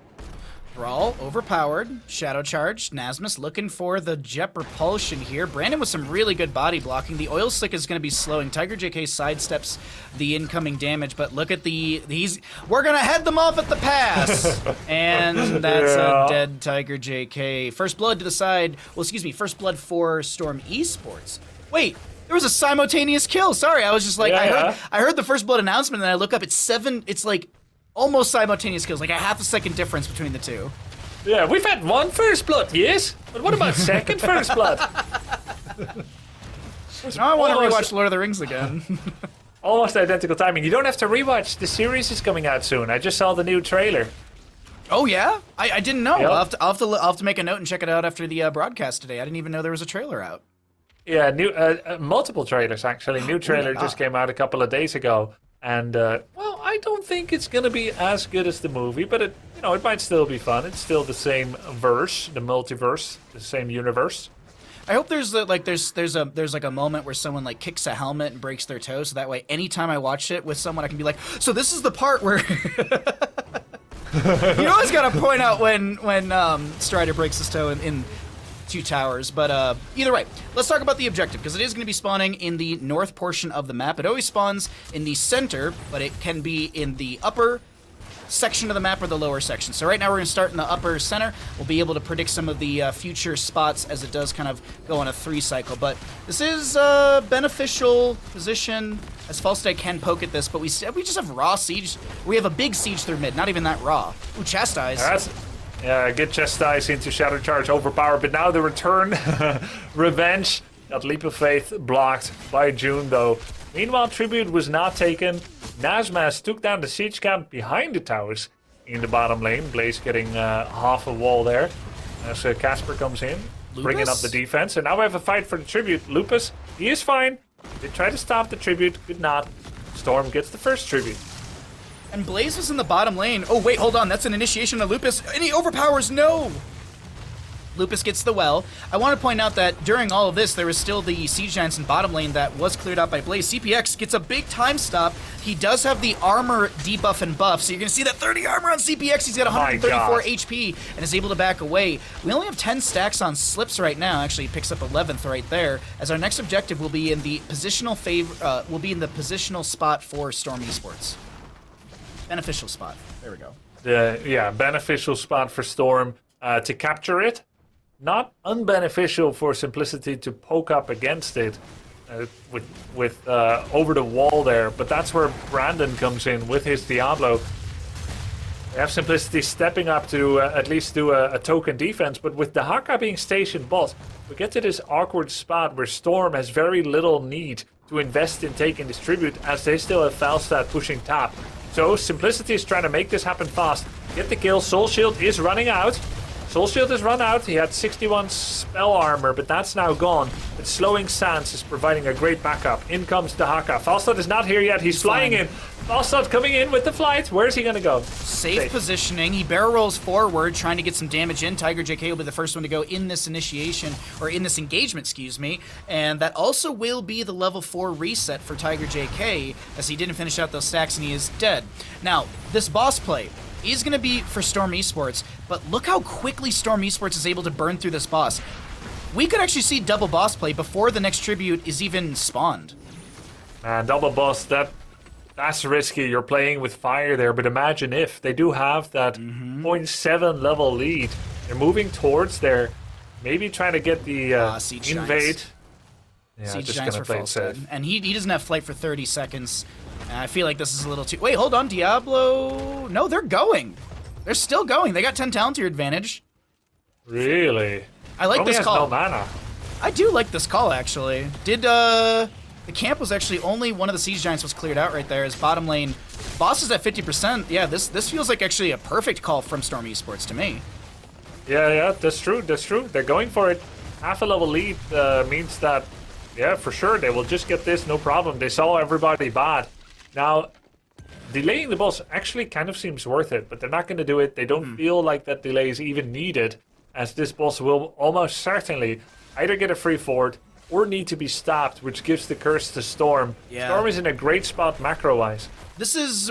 Brawl, overpowered. Shadow Charge. Nasmus looking for the Jet Propulsion here. Brandon with some really good body blocking. The Oil Slick is going to be slowing. Tiger JK sidesteps the incoming damage, but look at we're going to head them off at the pass. And that's a dead Tiger JK. First blood to the side. Well, excuse me, first blood for Storm Esports. Wait, there was a simultaneous kill. Sorry, I was just like, I heard the first blood announcement, and I look up, it's like almost simultaneous kills, like a half a second difference between the two. Yeah, we've had one first blood, yes, but what about second first blood? Now I want to rewatch Lord of the Rings again. Almost identical timing. You don't have to rewatch. The series is coming out soon. I just saw the new trailer. Oh yeah, I didn't know. Yep. I'll have to make a note and check it out after the broadcast today. I didn't even know there was a trailer out. Yeah, new multiple trailers actually. New trailer just came out a couple of days ago, and well, I don't think it's gonna be as good as the movie, but it might still be fun. It's still the same verse, the multiverse, the same universe. I hope there's a moment where someone like kicks a helmet and breaks their toe, so that way anytime I watch it with someone, I can be like, so this is the part where. You always gotta point out when Strider breaks his toe in Two Towers, but either way, let's talk about the objective, because it is going to be spawning in the north portion of the map. It always spawns in the center, but it can be in the upper section of the map or the lower section. So right now we're going to start in the upper center. We'll be able to predict some of the future spots as it does kind of go on a 3 cycle, but this is a beneficial position, as Falstad can poke at this, but we just have raw siege. We have a big siege through mid, not even that raw. Ooh, Chastise. Yeah, good Chastise into Shadow Charge, overpowered, but now the return, revenge. That Leap of Faith blocked by June, though. Meanwhile, Tribute was not taken. Nasmas took down the siege camp behind the towers in the bottom lane. Blaze getting half a wall there as Casper comes in, bringing up the defense. And now we have a fight for the Tribute. Lupus, he is fine. They try to stop the Tribute, could not. Storm gets the first Tribute. And Blaze was in the bottom lane. Oh, wait, hold on. That's an initiation of Lupus. And he overpowers. No! Lupus gets the well. I want to point out that during all of this, there was still the Siege Giants in bottom lane that was cleared out by Blaze. CPX gets a big time stop. He does have the armor debuff and buff, so you're going to see that 30 armor on CPX. He's got 134 HP and is able to back away. We only have 10 stacks on Slips right now. Actually, he picks up 11th right there, as our next objective will be in the positional positional spot for Storm Esports. Beneficial spot. There we go. Yeah, beneficial spot for Storm to capture it. Not unbeneficial for Simplicity to poke up against it with over the wall there, but that's where Brandon comes in with his Diablo. We have Simplicity stepping up to at least do a token defense, but with the Haka being stationed bot, we get to this awkward spot where Storm has very little need to invest in taking this tribute, as they still have Falstad pushing top. So Simplicity is trying to make this happen fast. Get the kill. Soul Shield is running out. Soul Shield has run out. He had 61 spell armor, but that's now gone. But Slowing Sands is providing a great backup. In comes the Haka. Falstad is not here yet. He's flying in. Falstad coming in with the flight. Where's he going to go? Safe positioning. He barrel rolls forward, trying to get some damage in. Tiger JK will be the first one to go in this initiation, or in this engagement, excuse me. And that also will be the level 4 reset for Tiger JK, as he didn't finish out those stacks and he is dead. Now, this boss play is going to be for Storm Esports, but look how quickly Storm Esports is able to burn through this boss. We could actually see double boss play before the next tribute is even spawned. Man, double boss, that's risky. You're playing with fire there, but imagine if they do have that 0.7 level lead. They're moving towards there, maybe trying to get the Siege invade. Giants. Yeah, Siege just Giants gonna for play it Falstad. safe. And he doesn't have flight for 30 seconds. I feel like this is a little too... Wait, hold on, Diablo... No, they're going. They're still going. They got 10 talent to your advantage. Really? I like this call. No mana. I do like this call, actually. The camp was actually only one of the Siege Giants was cleared out right there. As bottom lane boss is at 50%. Yeah, this feels like actually a perfect call from Storm Esports to me. Yeah, that's true. They're going for it. Half a level lead means that, yeah, for sure, they will just get this, no problem. They saw everybody bad. Now, delaying the boss actually kind of seems worth it, but they're not going to do it. They don't feel like that delay is even needed, as this boss will almost certainly either get a free forward or need to be stopped, which gives the curse to Storm. Yeah. Storm is in a great spot macro-wise.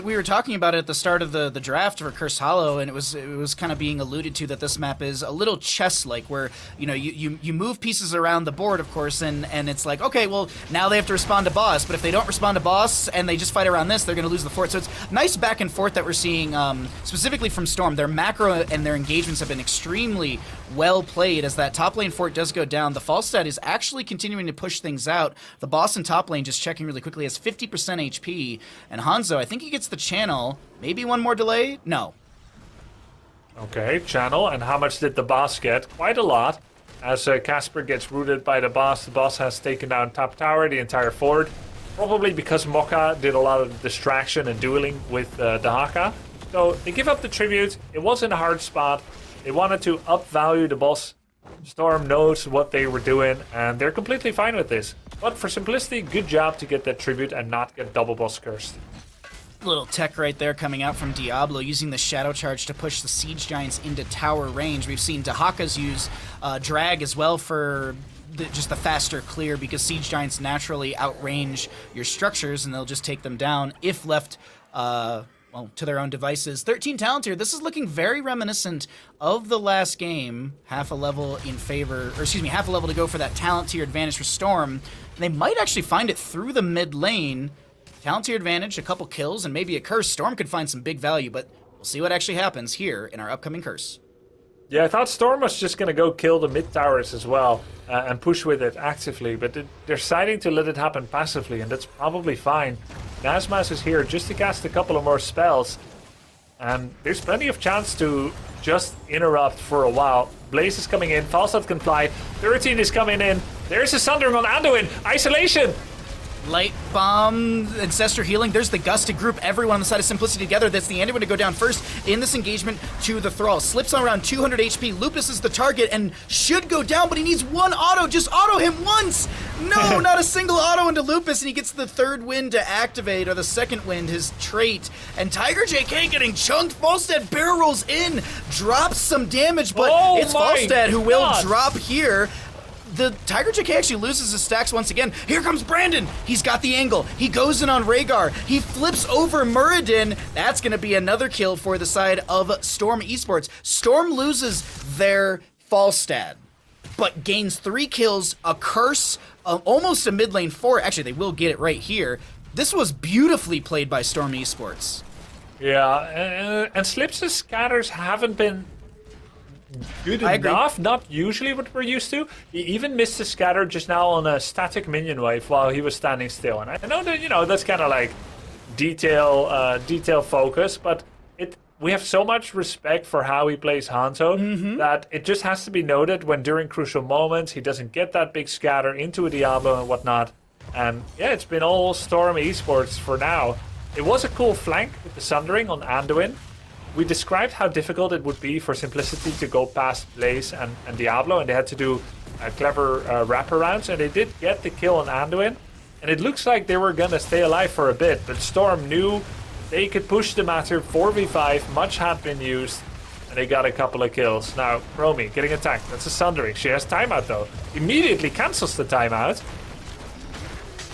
We were talking about it at the start of the draft for Curse Hollow, and it was kind of being alluded to that this map is a little chess-like, where you move pieces around the board, of course, and it's like, okay, well, now they have to respond to boss, but if they don't respond to boss and they just fight around this, they're going to lose the fort. So it's nice back and forth that we're seeing, specifically from Storm. Their macro and their engagements have been extremely well played. As that top lane fort does go down, the Falstad is actually continuing to push things out. The boss in top lane, just checking really quickly, has 50% HP, and Hanzo, I think he gets the channel. Maybe one more delay? No. Okay, channel. And how much did the boss get? Quite a lot. As Casper gets rooted by the boss has taken down top tower, the entire fort. Probably because Mokka did a lot of distraction and dueling with the Haka. So they give up the tribute. It wasn't a hard spot. They wanted to upvalue the boss. Storm knows what they were doing, and they're completely fine with this. But for simplicity, good job to get that tribute and not get double boss cursed. Little tech right there coming out from Diablo, using the Shadow Charge to push the Siege Giants into tower range. We've seen Dahakas use drag as well for just the faster clear, because Siege Giants naturally outrange your structures, and they'll just take them down if left to their own devices. 13 talent here. This is looking very reminiscent of the last game. Half a level to go for that talent tier advantage for Storm. They might actually find it through the mid lane. Talent tier advantage, a couple kills, and maybe a curse. Storm could find some big value, but we'll see what actually happens here in our upcoming curse. Yeah, I thought Storm was just going to go kill the mid towers as well and push with it actively, but they're deciding to let it happen passively, and that's probably fine. Nazmas is here just to cast a couple of more spells, and there's plenty of chance to just interrupt for a while. Blaze is coming in, Falstad can fly, 13 is coming in, there's a Sundering on Anduin, isolation! Light Bomb, Ancestor Healing, there's the Gusted group, everyone on the side of Simplicity together. That's the Anduin to go down first in this engagement to the Thrall. Slips on around 200 HP, Lupus is the target and should go down, but he needs one auto, just auto him once! No, not a single auto into Lupus, and he gets the third wind to activate, or the second wind, his trait. And Tiger JK getting chunked, Falstad barrel rolls in, drops some damage, but it's Falstad who will drop here. The Tiger JK actually loses his stacks once again. Here comes Brandon. He's got the angle. He goes in on Rhaegar. He flips over Muradin. That's going to be another kill for the side of Storm Esports. Storm loses their Falstad, but gains 3 kills, a curse, almost a mid lane 4. Actually, they will get it right here. This was beautifully played by Storm Esports. Yeah, and Slips' scatters haven't been good enough, not usually what we're used to. He even missed a scatter just now on a static minion wave while he was standing still. And I know that, that's kind of like detail focus, but we have so much respect for how he plays Hanzo that it just has to be noted when during crucial moments he doesn't get that big scatter into a Diablo and whatnot. And yeah, it's been all Storm Esports for now. It was a cool flank with the Sundering on Anduin. We described how difficult it would be for Simplicity to go past Blaze and Diablo, and they had to do clever wraparounds, and they did get the kill on Anduin. And it looks like they were gonna stay alive for a bit, but Storm knew they could push the matter 4v5, much had been used, and they got a couple of kills. Now, Romy getting attacked, that's a Sundering. She has timeout though. Immediately cancels the timeout.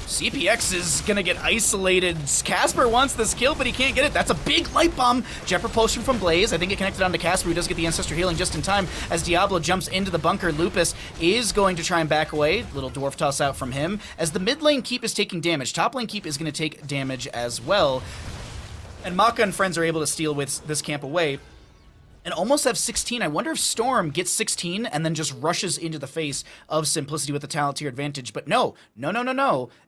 CPX is gonna get isolated. Casper wants this kill, but he can't get it. That's a big light bomb. Jet propulsion from Blaze. I think it connected onto Casper, who does get the Ancestor Healing just in time as Diablo jumps into the bunker. Lupus is going to try and back away. Little dwarf toss out from him as the mid lane keep is taking damage. Top lane keep is gonna take damage as well. And Maka and friends are able to steal with this camp away and almost have 16. I wonder if Storm gets 16 and then just rushes into the face of Simplicity with the talent tier advantage. But no.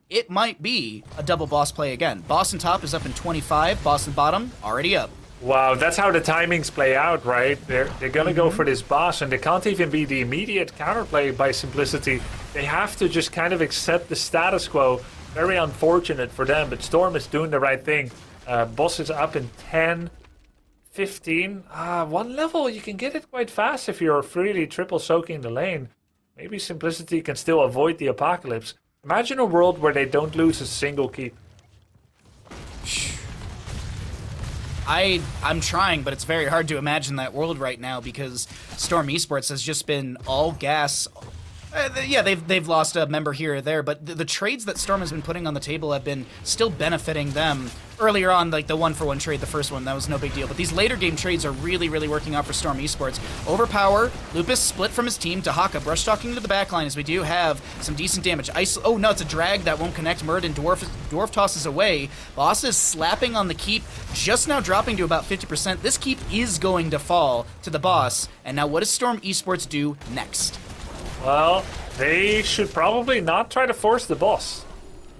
It might be a double boss play again. Boss and top is up in 25. Boss and bottom already up. Wow, that's how the timings play out, right? They're gonna go for this boss, and they can't even be the immediate counterplay by Simplicity. They have to just kind of accept the status quo. Very unfortunate for them, but Storm is doing the right thing. Boss is up in 10. 15. One level, you can get it quite fast if you're freely triple soaking the lane. Maybe Simplicity can still avoid the apocalypse. Imagine a world where they don't lose a single keep. I'm trying, but it's very hard to imagine that world right now because Storm Esports has just been all gas Yeah, they've lost a member here or there, but the trades that Storm has been putting on the table have been still benefiting them. Earlier on, like the 1-for-1 trade, the first one, that was no big deal. But these later game trades are really, really working out for Storm Esports. Overpower, Lupus split from his team to Haka, brush talking to the backline as we do have some decent damage. Oh no, it's a drag that won't connect. Muradin Dwarf tosses away. Boss is slapping on the keep, just now dropping to about 50%. This keep is going to fall to the boss. And now what does Storm Esports do next? Well, they should probably not try to force the boss.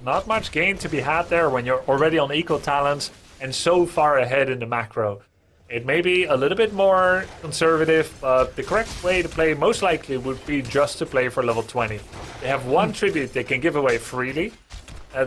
Not much gain to be had there when you're already on equal talents and so far ahead in the macro. It may be a little bit more conservative, but the correct way to play most likely would be just to play for level 20. They have one tribute they can give away freely.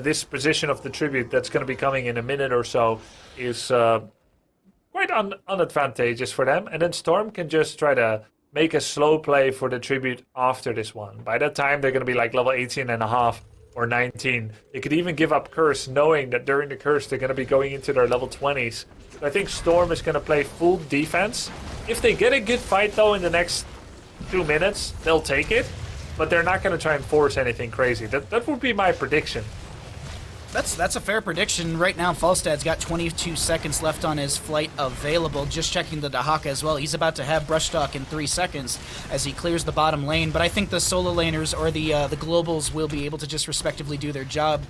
This position of the tribute that's going to be coming in a minute or so is quite unadvantageous for them. And then Storm can just try to make a slow play for the tribute after this one. By that time, they're going to be like level 18 and a half or 19. They could even give up Curse, knowing that during the Curse, they're going to be going into their level 20s. So I think Storm is going to play full defense. If they get a good fight, though, in the next 2 minutes, they'll take it. But they're not going to try and force anything crazy. That would be my prediction. That's a fair prediction. Right now, Falstad's got 22 seconds left on his flight available. Just checking the Dahaka as well. He's about to have Brushtalk in 3 seconds as he clears the bottom lane. But I think the solo laners or the globals will be able to just respectively do their job.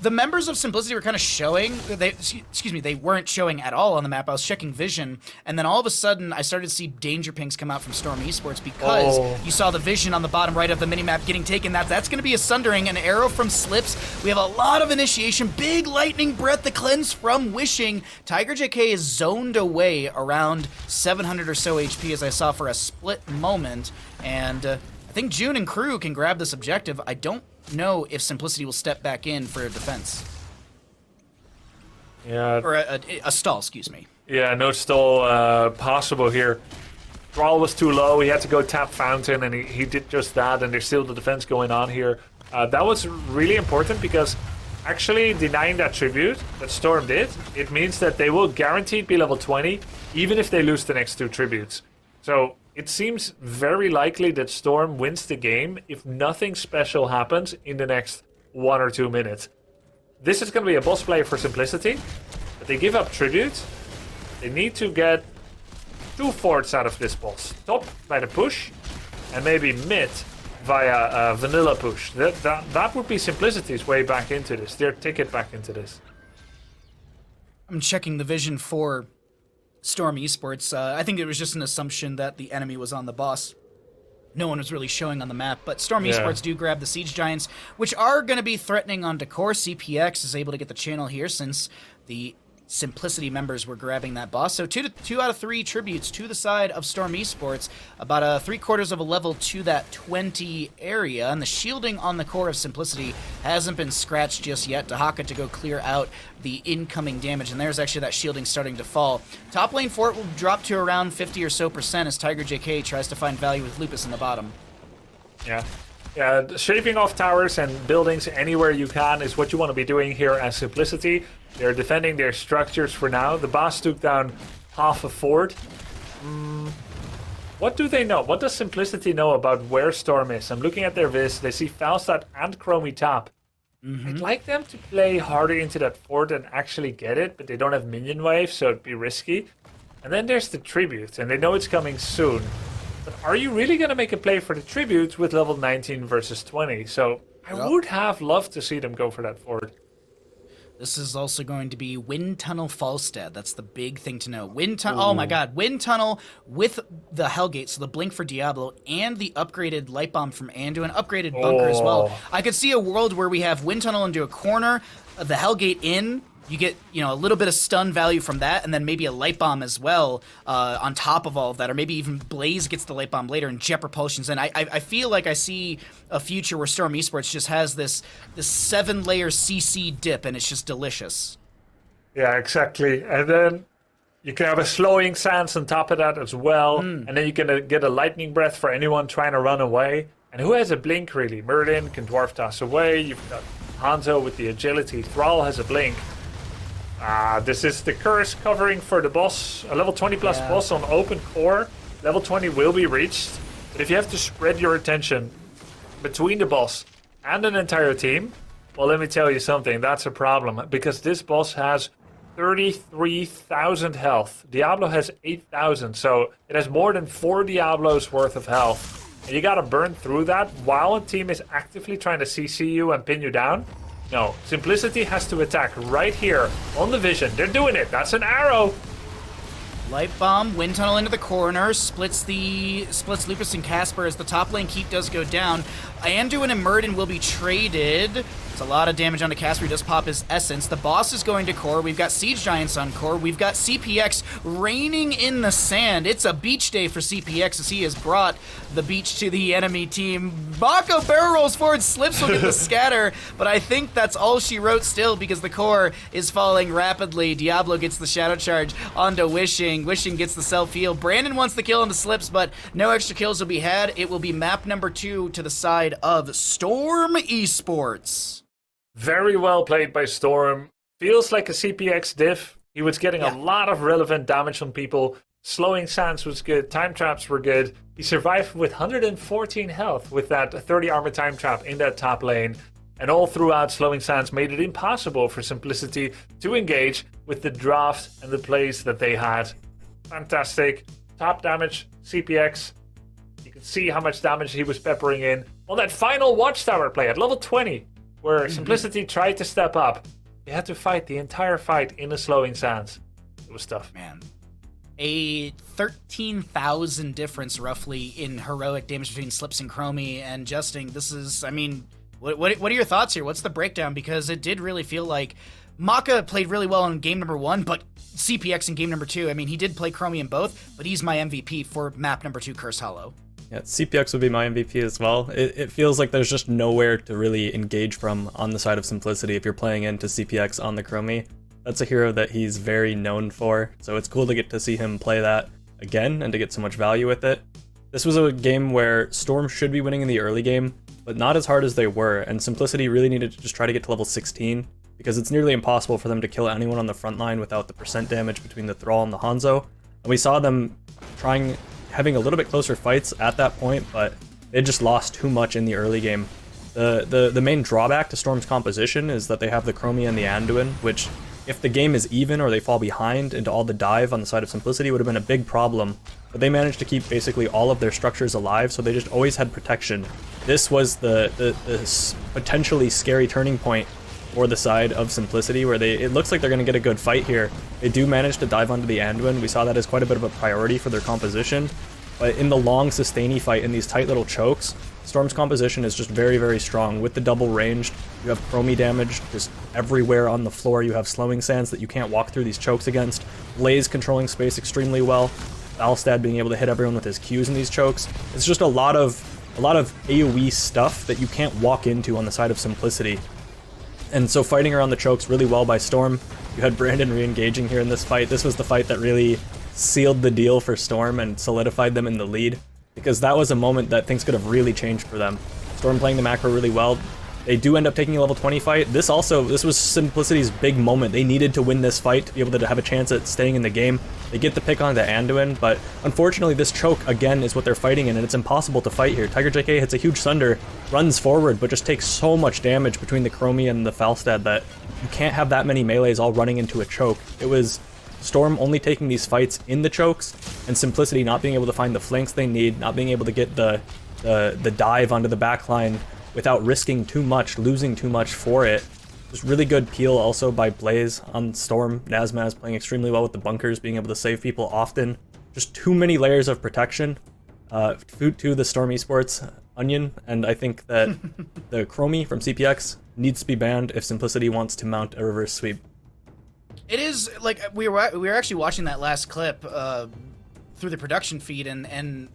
The members of Simplicity were kind of showing. They weren't showing at all on the map. I was checking vision, and then all of a sudden, I started to see danger pings come out from Storm Esports because you saw the vision on the bottom right of the minimap getting taken. That's going to be a sundering, an arrow from Slips. We have a lot of initiation, big lightning breath, the cleanse from Wishing. Tiger JK is zoned away around 700 or so HP, as I saw for a split moment, and I think June and crew can grab this objective. I don't know if Simplicity will step back in for a defense. Yeah. Or a stall, excuse me. Yeah, no stall possible here. Thrall was too low. He had to go tap Fountain, and he did just that, and there's still the defense going on here. That was really important because actually denying that tribute that Storm did, it means that they will guaranteed be level 20, even if they lose the next 2 tributes. So it seems very likely that Storm wins the game if nothing special happens in the next 1 or 2 minutes. This is going to be a boss play for Simplicity, but they give up tribute. They need to get 2 forts out of this boss. Top by the push, and maybe mid via a vanilla push. That would be Simplicity's way back into this, their ticket back into this. I'm checking the vision for Storm Esports. I think it was just an assumption that the enemy was on the boss. No one was really showing on the map, but Storm Esports do grab the Siege Giants, which are going to be threatening on Decor. CPX is able to get the channel here since the Simplicity members were grabbing that boss. So 2 out of 3 tributes to the side of Storm Esports, about 3/4 of a level to that 20 area, and the shielding on the core of Simplicity hasn't been scratched just yet. Dahaka to go clear out the incoming damage, and there's actually that shielding starting to fall. Top lane fort will drop to around 50 or so percent as Tiger JK tries to find value with Lupus in the bottom. Yeah, shaving off towers and buildings anywhere you can is what you want to be doing here as Simplicity. They're defending their structures for now. The boss took down half a fort. What do they know? What does Simplicity know about where Storm is? I'm looking at their viz. They see Falstad and Chromie top. I'd like them to play harder into that fort and actually get it, but they don't have minion waves, so it'd be risky. And then there's the tribute, and they know it's coming soon. But are you really going to make a play for the tribute with level 19 versus 20? So I would have loved to see them go for that fort. This is also going to be Wind Tunnel Falstad. That's the big thing to know. Wind Tunnel. Oh my God, Wind Tunnel with the Hellgate, so the Blink for Diablo, and the upgraded Light Bomb from Anduin, upgraded Bunker as well. I could see a world where we have Wind Tunnel into a corner, the Hellgate in. You get, a little bit of stun value from that, and then maybe a Light Bomb as well on top of all of that, or maybe even Blaze gets the Light Bomb later and Jet Propulsion's in. I feel like I see a future where Storm Esports just has this 7-layer CC dip, and it's just delicious. Yeah, exactly. And then you can have a slowing Sands on top of that as well, and then you can get a Lightning Breath for anyone trying to run away. And who has a Blink, really? Muradin can Dwarf Toss away. You've got Hanzo with the agility. Thrall has a Blink. This is the curse covering for the boss, a level 20 plus boss on open core. Level 20 will be reached, but if you have to spread your attention between the boss and an entire team, well, let me tell you something, that's a problem. Because this boss has 33,000 health. Diablo has 8,000, so it has more than 4 Diablos worth of health. And you gotta burn through that while a team is actively trying to CC you and pin you down. No, Simplicity has to attack right here on the vision. They're doing it. That's an arrow. Light Bomb, Wind Tunnel into the corner, splits Lupus and Casper as the top lane keep does go down. Anduin and Murden will be traded. It's a lot of damage onto Casper. He does pop his Essence. The boss is going to core. We've got Siege Giants on core. We've got CPX raining in the sand. It's a beach day for CPX as he has brought the beach to the enemy team. Mako barrel rolls forward, slips will get the scatter, but I think that's all she wrote still because the core is falling rapidly. Diablo gets the Shadow Charge onto Wishing. Wishing gets the self-heal. Brandon wants the kill on the slips, but no extra kills will be had. It will be map number 2 to the side of Storm Esports. Very well played by Storm. Feels like a CPX diff. He was getting a lot of relevant damage on people. Slowing Sands was good. Time traps were good. He survived with 114 health with that 30 armor time trap in that top lane. And all throughout, Slowing Sands made it impossible for Simplicity to engage with the draft and the plays that they had. Fantastic. Top damage, CPX. You can see how much damage he was peppering in on that final Watchtower play at level 20, where Simplicity tried to step up. They had to fight the entire fight in the Slowing Sands. It was tough. Man. A 13,000 difference roughly in heroic damage between Slips and Chromie and Justing. This is, I mean, what are your thoughts here? What's the breakdown? Because it did really feel like Maka played really well in game number 1, but CPX in game number 2. I mean, he did play Chromie in both, but he's my MVP for map number 2, Curse Hollow. Yeah, CPX would be my MVP as well. It feels like there's just nowhere to really engage from on the side of Simplicity if you're playing into CPX on the Chromie. That's a hero that he's very known for, so it's cool to get to see him play that again and to get so much value with it. This was a game where Storm should be winning in the early game, but not as hard as they were, and Simplicity really needed to just try to get to level 16, because it's nearly impossible for them to kill anyone on the front line without the percent damage between the Thrall and the Hanzo. And we saw them having a little bit closer fights at that point, but they just lost too much in the early game. The main drawback to Storm's composition is that they have the Chromie and the Anduin, which, if the game is even or they fall behind into all the dive on the side of Simplicity, would have been a big problem. But they managed to keep basically all of their structures alive, so they just always had protection. This was the potentially scary turning point for the side of Simplicity, where it looks like they're going to get a good fight here. They do manage to dive onto the Anduin. We saw that as quite a bit of a priority for their composition. But in the long sustainy fight in these tight little chokes, Storm's composition is just very, very strong. With the double ranged, you have Chromie damage just everywhere on the floor. You have Slowing Sands that you can't walk through these chokes against. Blaze controlling space extremely well. Falstad being able to hit everyone with his Qs in these chokes. It's just a lot of AoE stuff that you can't walk into on the side of Simplicity. And so fighting around the chokes really well by Storm. You had Brandon re-engaging here in this fight. This was the fight that really sealed the deal for Storm and solidified them in the lead, because that was a moment that things could have really changed for them. Storm playing the macro really well. They do end up taking a level 20 fight. This was Simplicity's big moment. They needed to win this fight to be able to have a chance at staying in the game. They get the pick on the Anduin, but unfortunately this choke, again, is what they're fighting in, and it's impossible to fight here. Tiger JK hits a huge Sunder, runs forward, but just takes so much damage between the Chromie and the Falstad that you can't have that many melees all running into a choke. It was Storm only taking these fights in the chokes, and Simplicity not being able to find the flanks they need, not being able to get the dive onto the backline without risking too much, losing too much for it. Just really good peel also by Blaze on Storm. Nazmaz playing extremely well with the bunkers, being able to save people often. Just too many layers of protection. Food to the Storm Esports onion, and I think that the Chromie from CPX needs to be banned if Simplicity wants to mount a reverse sweep. It is, like, we were actually watching that last clip through the production feed, and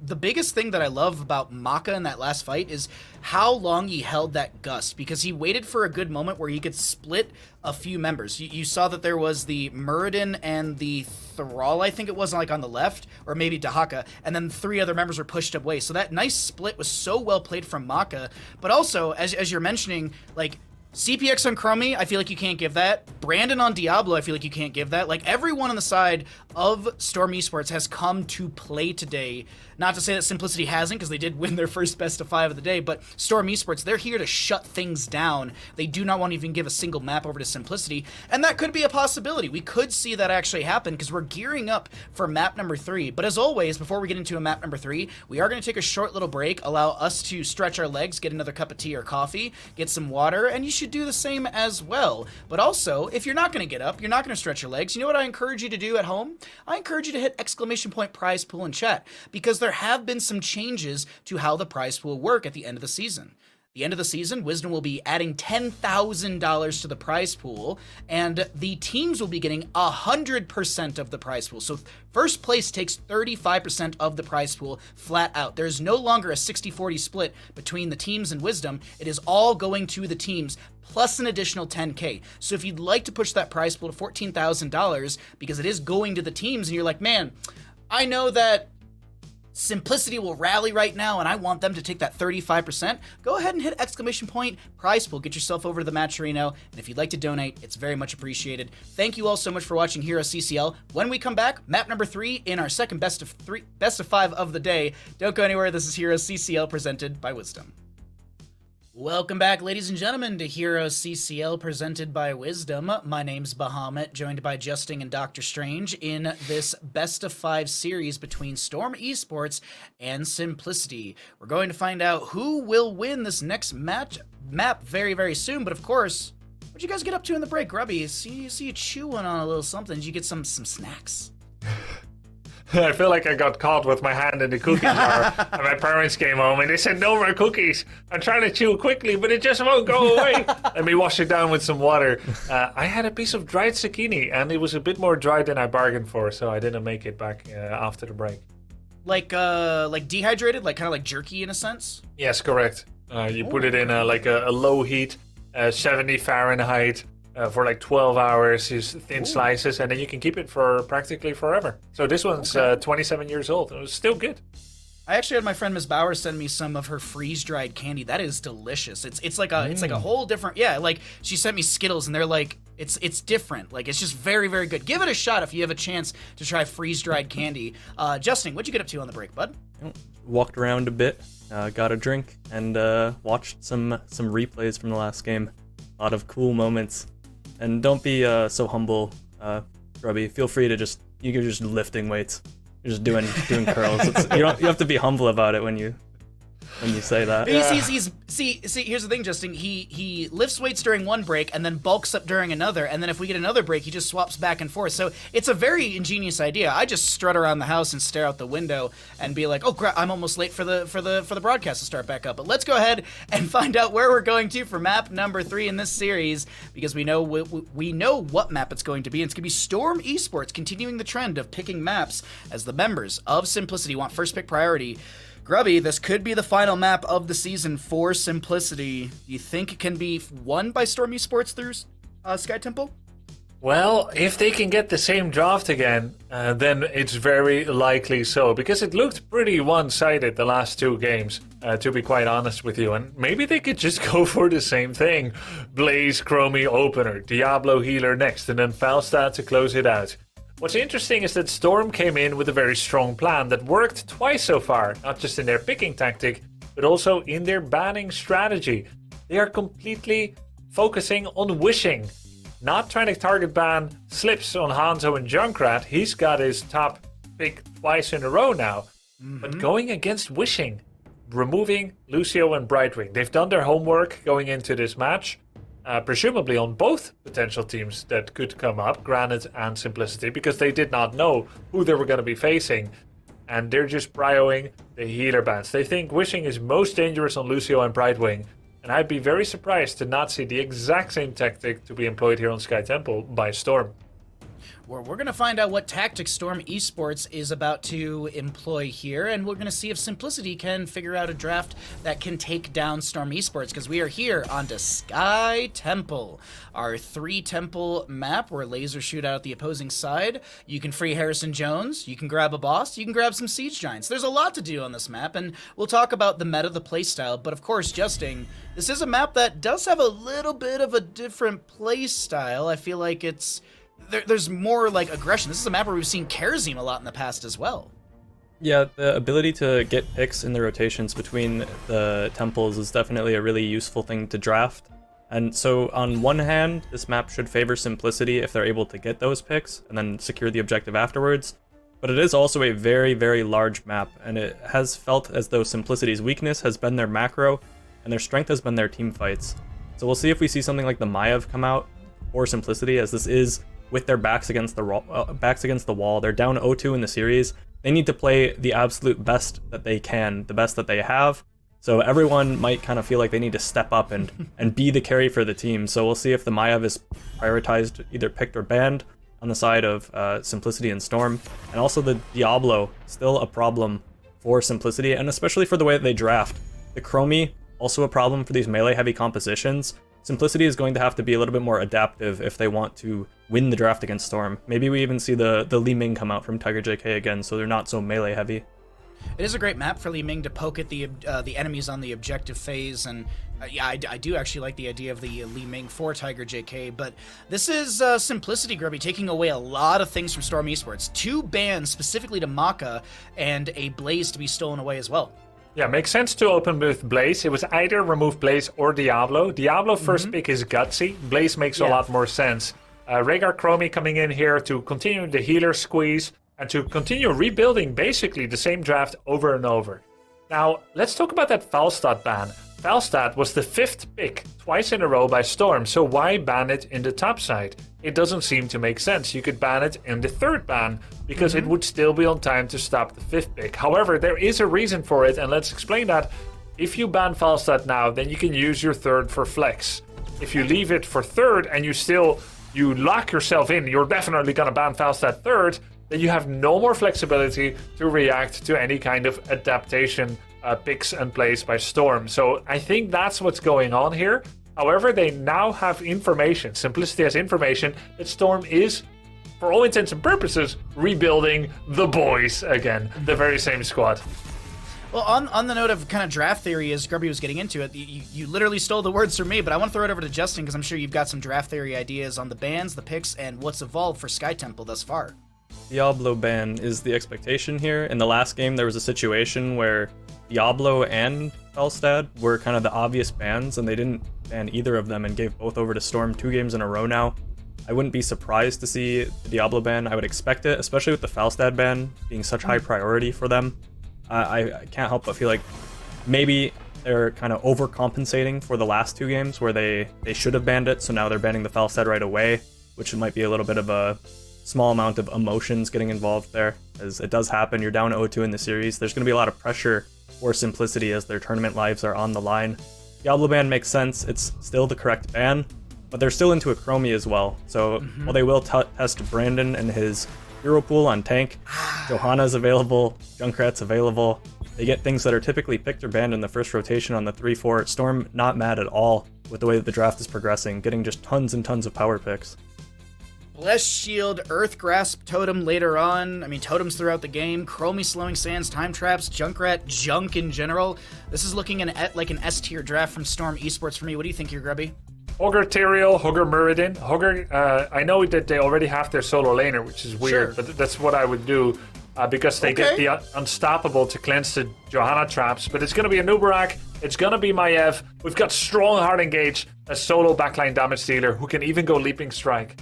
the biggest thing that I love about Maka in that last fight is how long he held that gust, because he waited for a good moment where he could split a few members. You saw that there was the Muradin and the Thrall, I think it was, like on the left, or maybe Dahaka, and then 3 other members were pushed away. So that nice split was so well played from Maka, but also, as you're mentioning, like, CPX on Crummy, I feel like you can't give that. Brandon on Diablo, I feel like you can't give that. Like, everyone on the side of Storm Esports has come to play today. Not to say that Simplicity hasn't, because they did win their first best of 5 of the day, but Storm Esports, they're here to shut things down. They do not want to even give a single map over to Simplicity, and that could be a possibility. We could see that actually happen, because we're gearing up for map number 3. But as always, before we get into a map number 3, we are going to take a short little break, allow us to stretch our legs, get another cup of tea or coffee, get some water, and you should do the same as well. But also, if you're not going to get up, you're not going to stretch your legs, you know what I encourage you to do at home? I encourage you to hit ! prize pool in chat, because there have been some changes to how the prize pool will work at the end of the season. The end of the season, Wisdom will be adding $10,000 to the prize pool, and the teams will be getting 100% of the prize pool. So first place takes 35% of the prize pool flat out. There's no longer a 60-40 split between the teams and Wisdom. It is all going to the teams, plus an additional 10K. So if you'd like to push that prize pool to $14,000, because it is going to the teams, and you're like, man, I know that Simplicity will rally right now, and I want them to take that 35%. Go ahead and hit ! prize pool. Get yourself over to the Matcherino, and if you'd like to donate, it's very much appreciated. Thank you all so much for watching HeroesCCL. When we come back, map number 3 in our second best of 5 of the day. Don't go anywhere. This is HeroesCCL presented by Wisdom. Welcome back, ladies and gentlemen, to HeroesCCL presented by Wisdom. My name's Bahamut, joined by Justin and Dr. Strange in this best of 5 series between Storm Esports and Simplicity. We're going to find out who will win this next map very, very soon. But of course, what'd you guys get up to in the break, Grubby? See you chewing on a little something. Did you get some snacks? I feel like I got caught with my hand in the cookie jar, and my parents came home and they said, no more cookies. I'm trying to chew quickly, but it just won't go away. Let me wash it down with some water. I had a piece of dried zucchini, and it was a bit more dry than I bargained for, so I didn't make it back after the break. Like dehydrated, like kind of like jerky in a sense? Yes, correct. You put it in a low heat, 70 Fahrenheit, for like 12 hours, is thin slices, and then you can keep it for practically forever. So this one's 27 years old. It was still good. I actually had my friend Ms. Bauer send me some of her freeze-dried candy. That is delicious. It's like a whole different, like she sent me Skittles, and they're like, it's different. Like, it's just very, very good. Give it a shot if you have a chance to try freeze-dried candy. Justin, what'd you get up to on the break, bud? Walked around a bit, got a drink, and watched some replays from the last game. A lot of cool moments. And don't be so humble, Grubby. Feel free to you're just lifting weights. You're just doing curls. You have to be humble about it when you say that. See, here's the thing, Justin. He lifts weights during one break and then bulks up during another, and then if we get another break, he just swaps back and forth. So it's a very ingenious idea. I just strut around the house and stare out the window and be like, "Oh crap, I'm almost late for the broadcast to start back up." But let's go ahead and find out where we're going to for map number 3 in this series, because we know what map it's going to be. And it's going to be Storm Esports, continuing the trend of picking maps as the members of Simplicity want first pick priority. Grubby, this could be the final map of the season for Simplicity. Do you think it can be won by Storm Esports through Sky Temple? Well, if they can get the same draft again, then it's very likely so, because it looked pretty one-sided the last 2 games, to be quite honest with you. And maybe they could just go for the same thing. Blaze, Chromie, opener, Diablo healer next, and then Falstad to close it out. What's interesting is that Storm came in with a very strong plan that worked twice so far, not just in their picking tactic, but also in their banning strategy. They are completely focusing on wishing, not trying to target ban Slips on Hanzo and Junkrat. He's got his top pick twice in a row now, but going against wishing, removing Lucio and Brightwing. They've done their homework going into this match. Presumably on both potential teams that could come up, Granite and Simplicity, because they did not know who they were going to be facing. And they're just prioing the healer bans. They think wishing is most dangerous on Lucio and Brightwing. And I'd be very surprised to not see the exact same tactic to be employed here on Sky Temple by Storm. We're going to find out what tactics Storm Esports is about to employ here, and we're going to see if Simplicity can figure out a draft that can take down Storm Esports, because we are here onto Sky Temple, our 3-temple map where lasers shoot out at the opposing side. You can free Harrison Jones, you can grab a boss, you can grab some Siege Giants. There's a lot to do on this map, and we'll talk about the meta, the playstyle, but of course, Justing, this is a map that does have a little bit of a different playstyle. I feel like there's more like aggression. This is a map where we've seen Kerazim a lot in the past as well. Yeah, the ability to get picks in the rotations between the temples is definitely a really useful thing to draft. And so on one hand, this map should favor Simplicity if they're able to get those picks and then secure the objective afterwards. But it is also a very, very large map, and it has felt as though Simplicity's weakness has been their macro, and their strength has been their team fights. So we'll see if we see something like the Maiev come out for Simplicity, as this is with their backs against the wall. They're down 0-2 in the series. They need to play the absolute best that they can, the best that they have. So everyone might kind of feel like they need to step up and be the carry for the team. So we'll see if the Maiev is prioritized, either picked or banned on the side of Simplicity and Storm. And also the Diablo, still a problem for Simplicity, and especially for the way that they draft. The Chromie, also a problem for these melee-heavy compositions. Simplicity is going to have to be a little bit more adaptive if they want to win the draft against Storm. Maybe we even see the Li Ming come out from Tiger JK again, so they're not so melee heavy. It is a great map for Li Ming to poke at the enemies on the objective phase, and yeah, I do actually like the idea of the Li Ming for Tiger JK, but this is Simplicity, Grubby, taking away a lot of things from Storm Esports. 2 bans specifically to Maka, and a Blaze to be stolen away as well. Yeah, makes sense to open with Blaze. It was either remove Blaze or Diablo. Diablo first pick is gutsy. Blaze makes a lot more sense. Rhaegar Chromie coming in here to continue the healer squeeze and to continue rebuilding basically the same draft over and over. Now, let's talk about that Falstad ban. Falstad was the 5th pick twice in a row by Storm, so why ban it in the top side? It doesn't seem to make sense. You could ban it in the 3rd ban, because it would still be on time to stop the 5th pick. However, there is a reason for it, and let's explain that. If you ban Falstad now, then you can use your 3rd for flex. If you leave it for 3rd and you lock yourself in, you're definitely going to ban Falstad 3rd, then you have no more flexibility to react to any kind of adaptation picks and plays by Storm. So I think that's what's going on here. However, they now have information. Simplicity has information that Storm is, for all intents and purposes, rebuilding the boys again, the very same squad. Well, on the note of kind of draft theory, as Grubby was getting into it, you literally stole the words from me, but I want to throw it over to Justin, because I'm sure you've got some draft theory ideas on the bans, the picks, and what's evolved for Sky Temple thus far. Diablo ban is the expectation here. In the last game, there was a situation where Diablo and Falstad were kind of the obvious bans, and they didn't ban either of them and gave both over to Storm 2 games in a row now. I wouldn't be surprised to see the Diablo ban. I would expect it, especially with the Falstad ban being such high priority for them. I can't help but feel like maybe they're kind of overcompensating for the last 2 games where they should have banned it, so now they're banning the Falstad right away, which might be a little bit of a small amount of emotions getting involved there, as it does happen. You're down 0-2 in the series. There's going to be a lot of pressure for Simplicity as their tournament lives are on the line. Diablo ban makes sense. It's still the correct ban, but they're still into a Chromie as well. So while they will test Brandon and his hero pool on tank, Johanna's available, Junkrat's available. They get things that are typically picked or banned in the first rotation on the 3-4. Storm not mad at all with the way that the draft is progressing, getting just tons and tons of power picks. Bless Shield, Earth Grasp Totem later on. I mean, totems throughout the game. Chromie, Slowing Sands, Time Traps, Junkrat, junk in general. This is looking like an S-tier draft from Storm Esports for me. What do you think here, Grubby? Hogger Tyrael, Hogger Muradin. Hogger, I know that they already have their solo laner, which is weird, but that's what I would do because they get the Unstoppable to cleanse the Johanna traps. But it's going to be a Nubarak, it's going to be Maiev. We've got Strong Heart Engage, a solo backline damage dealer who can even go Leaping Strike.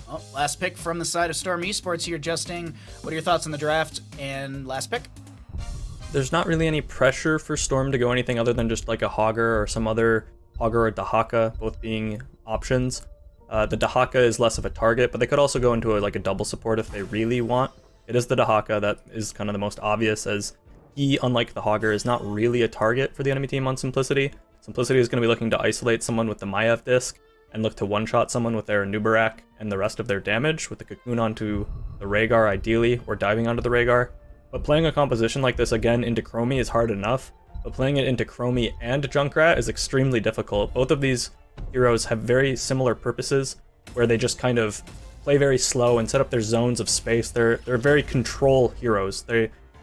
Well, last pick from the side of Storm Esports here, Justing. What are your thoughts on the draft? And last pick? There's not really any pressure for Storm to go anything other than just like a Hogger or some other Hogger or Dahaka, both being options. The Dahaka is less of a target, but they could also go into a double support if they really want. It is the Dahaka that is kind of the most obvious, as he, unlike the Hogger, is not really a target for the enemy team on Simplicity. Simplicity is going to be looking to isolate someone with the Maiev disc, and look to one-shot someone with their Nubarak and the rest of their damage with the Cocoon onto the Rhaegar ideally, or diving onto the Rhaegar. But playing a composition like this again into Chromie is hard enough, but playing it into Chromie and Junkrat is extremely difficult. Both of these heroes have very similar purposes, where they just kind of play very slow and set up their zones of space. They're very control heroes.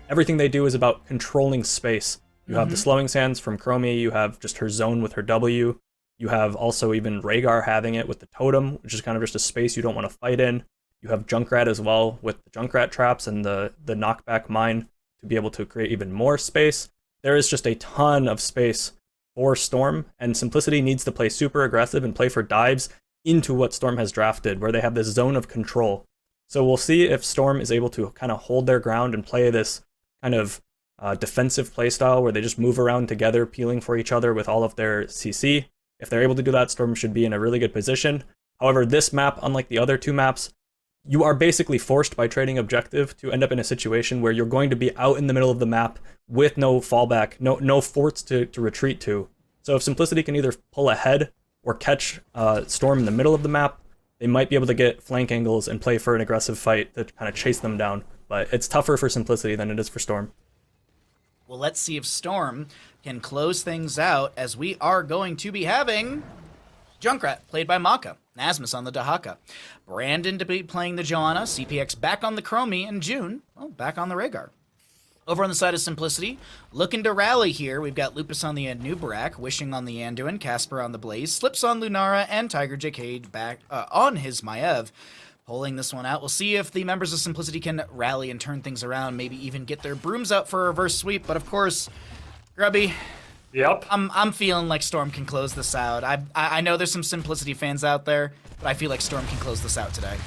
Everything they do is about controlling space. You have the slowing sands from Chromie, you have just her zone with her W, you have also even Rhaegar having it with the totem, which is kind of just a space you don't want to fight in. You have Junkrat as well with the Junkrat traps and the knockback mine to be able to create even more space. There is just a ton of space for Storm, and Simplicity needs to play super aggressive and play for dives into what Storm has drafted, where they have this zone of control. So we'll see if Storm is able to kind of hold their ground and play this kind of defensive playstyle where they just move around together, peeling for each other with all of their CC. If they're able to do that, Storm should be in a really good position. However, this map, unlike the other two maps, you are basically forced by trading objective to end up in a situation where you're going to be out in the middle of the map with no fallback, no forts to retreat to. So if Simplicity can either pull ahead or catch Storm in the middle of the map, they might be able to get flank angles and play for an aggressive fight to kind of chase them down. But it's tougher for Simplicity than it is for Storm. Well, let's see if Storm can close things out, as we are going to be having Junkrat, played by Maka, Nasmus on the Dahaka, Brandon to be playing the Joanna, CPX back on the Chromie, and June, well, back on the Rhaegar. Over on the side of Simplicity, looking to rally here, we've got Lupus on the Nubarak, Wishing on the Anduin, Casper on the Blaze, Slips on Lunara, and Tiger JK back on his Maiev. Pulling this one out. We'll see if the members of Simplicity can rally and turn things around, maybe even get their brooms out for a reverse sweep. But of course, Grubby, Yep. I'm feeling like Storm can close this out. I know there's some Simplicity fans out there, but I feel like Storm can close this out today.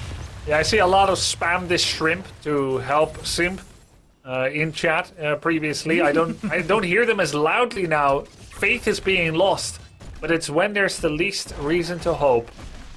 Yeah, I see a lot of spam this shrimp to help Simp in chat previously. I don't hear them as loudly now. Faith is being lost, but it's when there's the least reason to hope.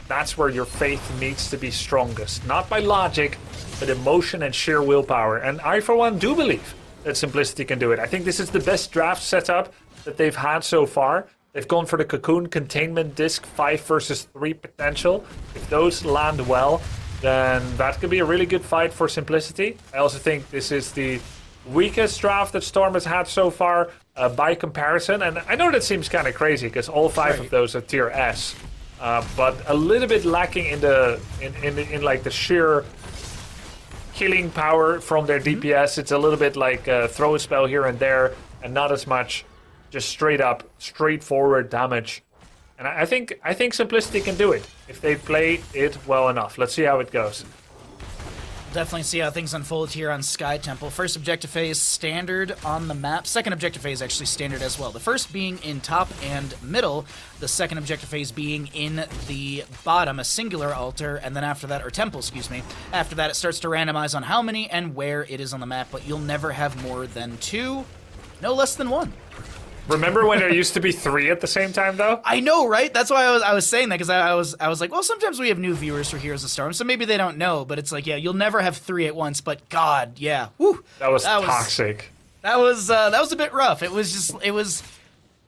That's where your faith needs to be strongest. Not by logic, but emotion and sheer willpower. And I, for one, do believe that Simplicity can do it. I think this is the best draft setup that they've had so far. They've gone for the Cocoon, Containment, Disc, 5 versus 3 potential. If those land well, then that could be a really good fight for Simplicity. I also think this is the weakest draft that Storm has had so far by comparison. And I know that seems kind of crazy because all 5 of those are tier S. But a little bit lacking in like the sheer killing power from their DPS. It's a little bit like throw a spell here and there, and not as much just straight up, straightforward damage. And I think Simplicity can do it if they play it well enough. Let's see how it goes. Definitely see how things unfold here on Sky Temple. First objective phase, standard on the map. Second objective phase, actually standard as well. The first being in top and middle. The second objective phase being in the bottom, a singular altar. And then after that, or temple, excuse me. After that, it starts to randomize on how many and where it is on the map. But you'll never have more than 2, no less than 1. Remember when there used to be 3 at the same time, though? I know, right? That's why I was saying that, because I was like, well, sometimes we have new viewers for Heroes of Storm, so maybe they don't know. But it's like, yeah, you'll never have 3 at once. But God, yeah, whew, That was toxic. That was a bit rough. It was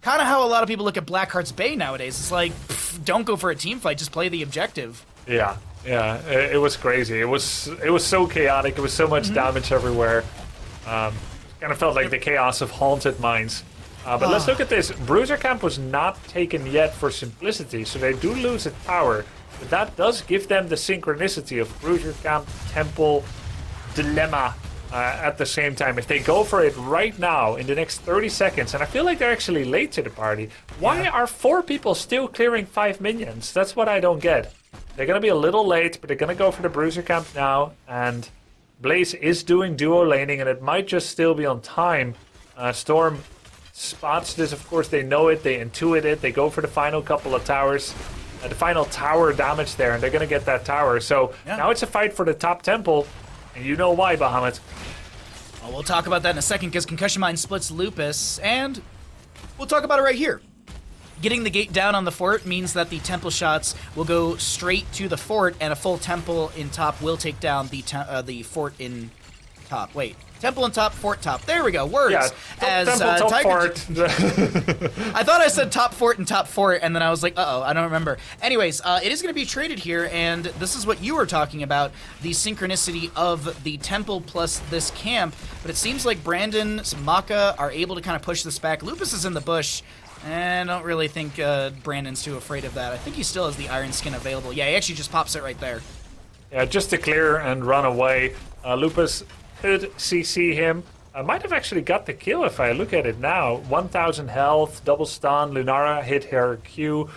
kind of how a lot of people look at Blackheart's Bay nowadays. It's like, don't go for a team fight, just play the objective. Yeah, it was crazy. It was so chaotic. It was so much damage everywhere. Kind of felt like the chaos of Haunted Mines. But let's look at this. Bruiser Camp was not taken yet for Simplicity, so they do lose a tower. But that does give them the synchronicity of Bruiser Camp, Temple, Dilemma at the same time. If they go for it right now in the next 30 seconds, and I feel like they're actually late to the party, why are 4 people still clearing 5 minions? That's what I don't get. They're going to be a little late, but they're going to go for the Bruiser Camp now, and Blaze is doing duo laning, and it might just still be on time. Storm spots this, of course, they know it, they intuit it, they go for the final couple of towers, the final tower damage there, and they're going to get that tower. So now it's a fight for the top temple, and you know why, Bahamut. Well, we'll talk about that in a second, because Concussion Mine splits Lupus, and we'll talk about it right here. Getting the gate down on the fort means that the temple shots will go straight to the fort, and a full temple in top will take down the fort in top. Wait. Temple and top, fort top. There we go. Words. Yeah, As Temple, top Tiger fort. I thought I said top fort and top fort, and then I was like, uh-oh, I don't remember. Anyways, it is going to be traded here, and this is what you were talking about, the synchronicity of the temple plus this camp, but it seems like Brandon, Maka are able to kind of push this back. Lupus is in the bush, and I don't really think Brandon's too afraid of that. I think he still has the iron skin available. Yeah, he actually just pops it right there. Yeah, just to clear and run away. Lupus could CC him. I might have actually got the kill if I look at it now. 1000 health, double stun, Lunara hit her Q,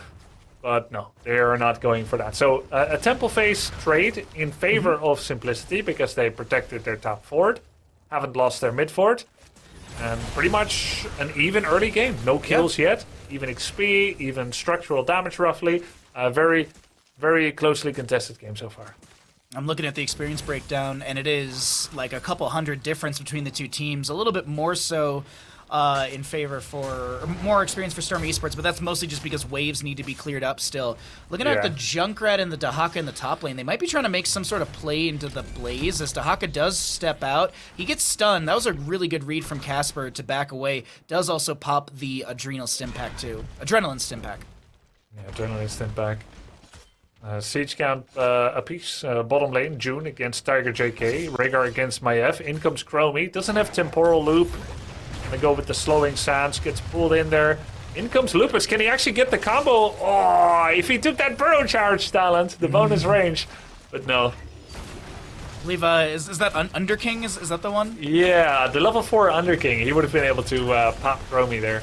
but no, they are not going for that. So a temple phase trade in favor of Simplicity because they protected their top fort, haven't lost their mid fort, and pretty much an even early game. No kills yet, even XP, even structural damage roughly. Very, very closely contested game so far. I'm looking at the experience breakdown, and it is like a couple hundred difference between the two teams. A little bit more so in favor for more experience for Storm Esports, but that's mostly just because waves need to be cleared up still. Looking at the Junkrat and the Dahaka in the top lane, they might be trying to make some sort of play into the Blaze as Dahaka does step out. He gets stunned. That was a really good read from Casper to back away. Does also pop the Adrenal Stim Pack too. Adrenaline Stim Pack. Yeah, Adrenaline Stim Pack. Siege count apiece, bottom lane, June against Tiger JK, Rhaegar against Maiev, in comes Chromie, doesn't have temporal loop, gonna go with the slowing sands, gets pulled in there, in comes Lupus, can he actually get the combo? Oh, if he took that burrow charge talent, the bonus range, but no. I believe, is that Underking, is that the one? Yeah, the level 4 Underking, he would have been able to pop Chromie there.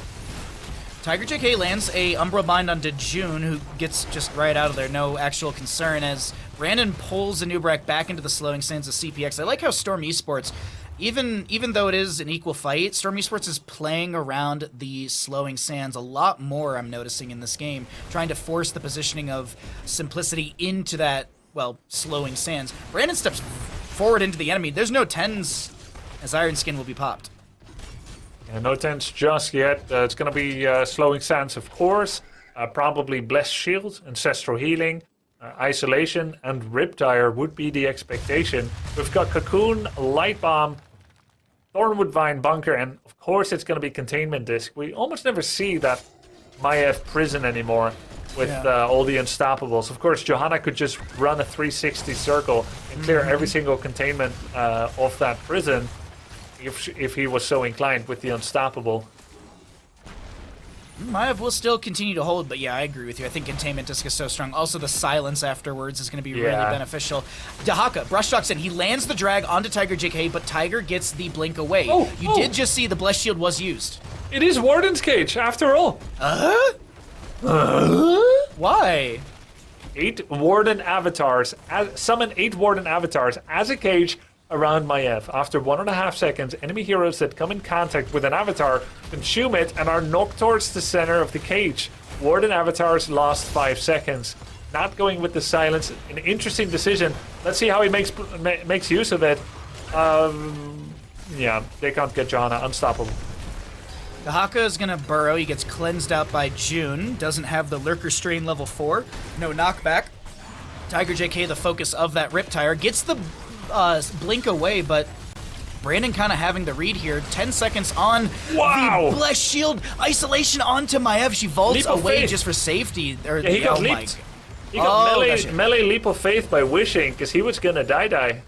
Tiger JK lands a Umbral Bind on Dejun, who gets just right out of there, no actual concern, as Brandon pulls the Nubrak back into the slowing sands of CPX. I like how Storm Esports, even though it is an equal fight, Storm Esports is playing around the slowing sands a lot more, I'm noticing, in this game, trying to force the positioning of Simplicity into that, well, slowing sands. Brandon steps forward into the enemy. There's no 10s, as Iron Skin will be popped. No tents just yet. It's going to be Slowing Sands, of course. Probably Blessed Shield, Ancestral Healing, Isolation, and Riptire would be the expectation. We've got Cocoon, Light Bomb, Thornwood Vine, Bunker, and of course it's going to be Containment Disc. We almost never see that Maiev prison anymore with all the Unstoppables. Of course, Johanna could just run a 360 circle and clear every single containment of that prison. If he was so inclined with the Unstoppable. Maiev will still continue to hold, but yeah, I agree with you. I think Containment Disc is so strong. Also, the silence afterwards is going to be really beneficial. Dahaka, brush talks in. He lands the drag onto Tiger JK, but Tiger gets the blink away. You did just see the Blessed Shield was used. It is Warden's Cage, after all. Why? 8 Warden avatars. Summon 8 Warden avatars as a cage around Maiev. After 1.5 seconds, enemy heroes that come in contact with an avatar consume it and are knocked towards the center of the cage. Warden avatars last 5 seconds. Not going with the silence. An interesting decision. Let's see how he makes use of it. Yeah, they can't get Johanna. Unstoppable. Dahaka is going to burrow. He gets cleansed out by June. Doesn't have the Lurker Strain level 4. No knockback. Tiger JK, the focus of that Riptire, gets the blink away, but Brandon kind of having the read here. 10 seconds on the Blessed Shield. Isolation onto Maiev. She vaults away just for safety. He got leaped. He got melee Leap of Faith by wishing, because he was going to die.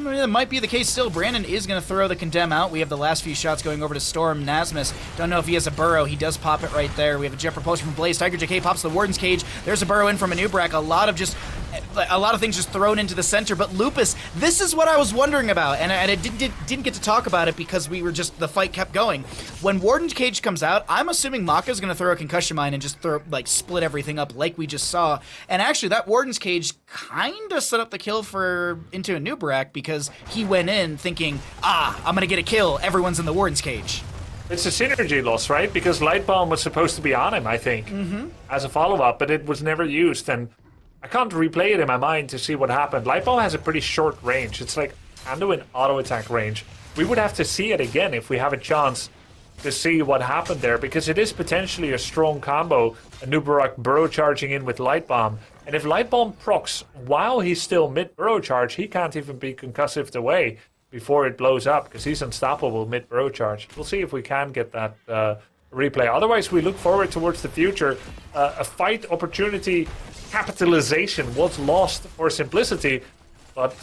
It might be the case still. Brandon is going to throw the Condemn out. We have the last few shots going over to Storm. Nasmus, don't know if he has a burrow. He does pop it right there. We have a Jet Propulsion from Blaze. Tiger JK pops the Warden's Cage. There's a burrow in from a Nubrak. A lot of things just thrown into the center. But Lupus, this is what I was wondering about, and I didn't get to talk about it because the fight kept going. When Warden's Cage comes out, I'm assuming Maka's going to throw a Concussion Mine and just split everything up like we just saw. And actually, that Warden's Cage kind of set up the kill into a Nubrak because he went in thinking, I'm going to get a kill. Everyone's in the Warden's Cage. It's a synergy loss, right? Because Light Bomb was supposed to be on him, I think, as a follow-up, but it was never used, and I can't replay it in my mind to see what happened. Light Bomb has a pretty short range. It's like Anduin auto-attack range. We would have to see it again if we have a chance to see what happened there, because it is potentially a strong combo. A Nubarak burrow charging in with Light Bomb. And if Light Bomb procs while he's still mid-burrow charge, he can't even be concussived away before it blows up, because he's unstoppable mid-burrow charge. We'll see if we can get that replay. Otherwise, we look forward towards the future. A fight opportunity capitalization was lost for Simplicity, but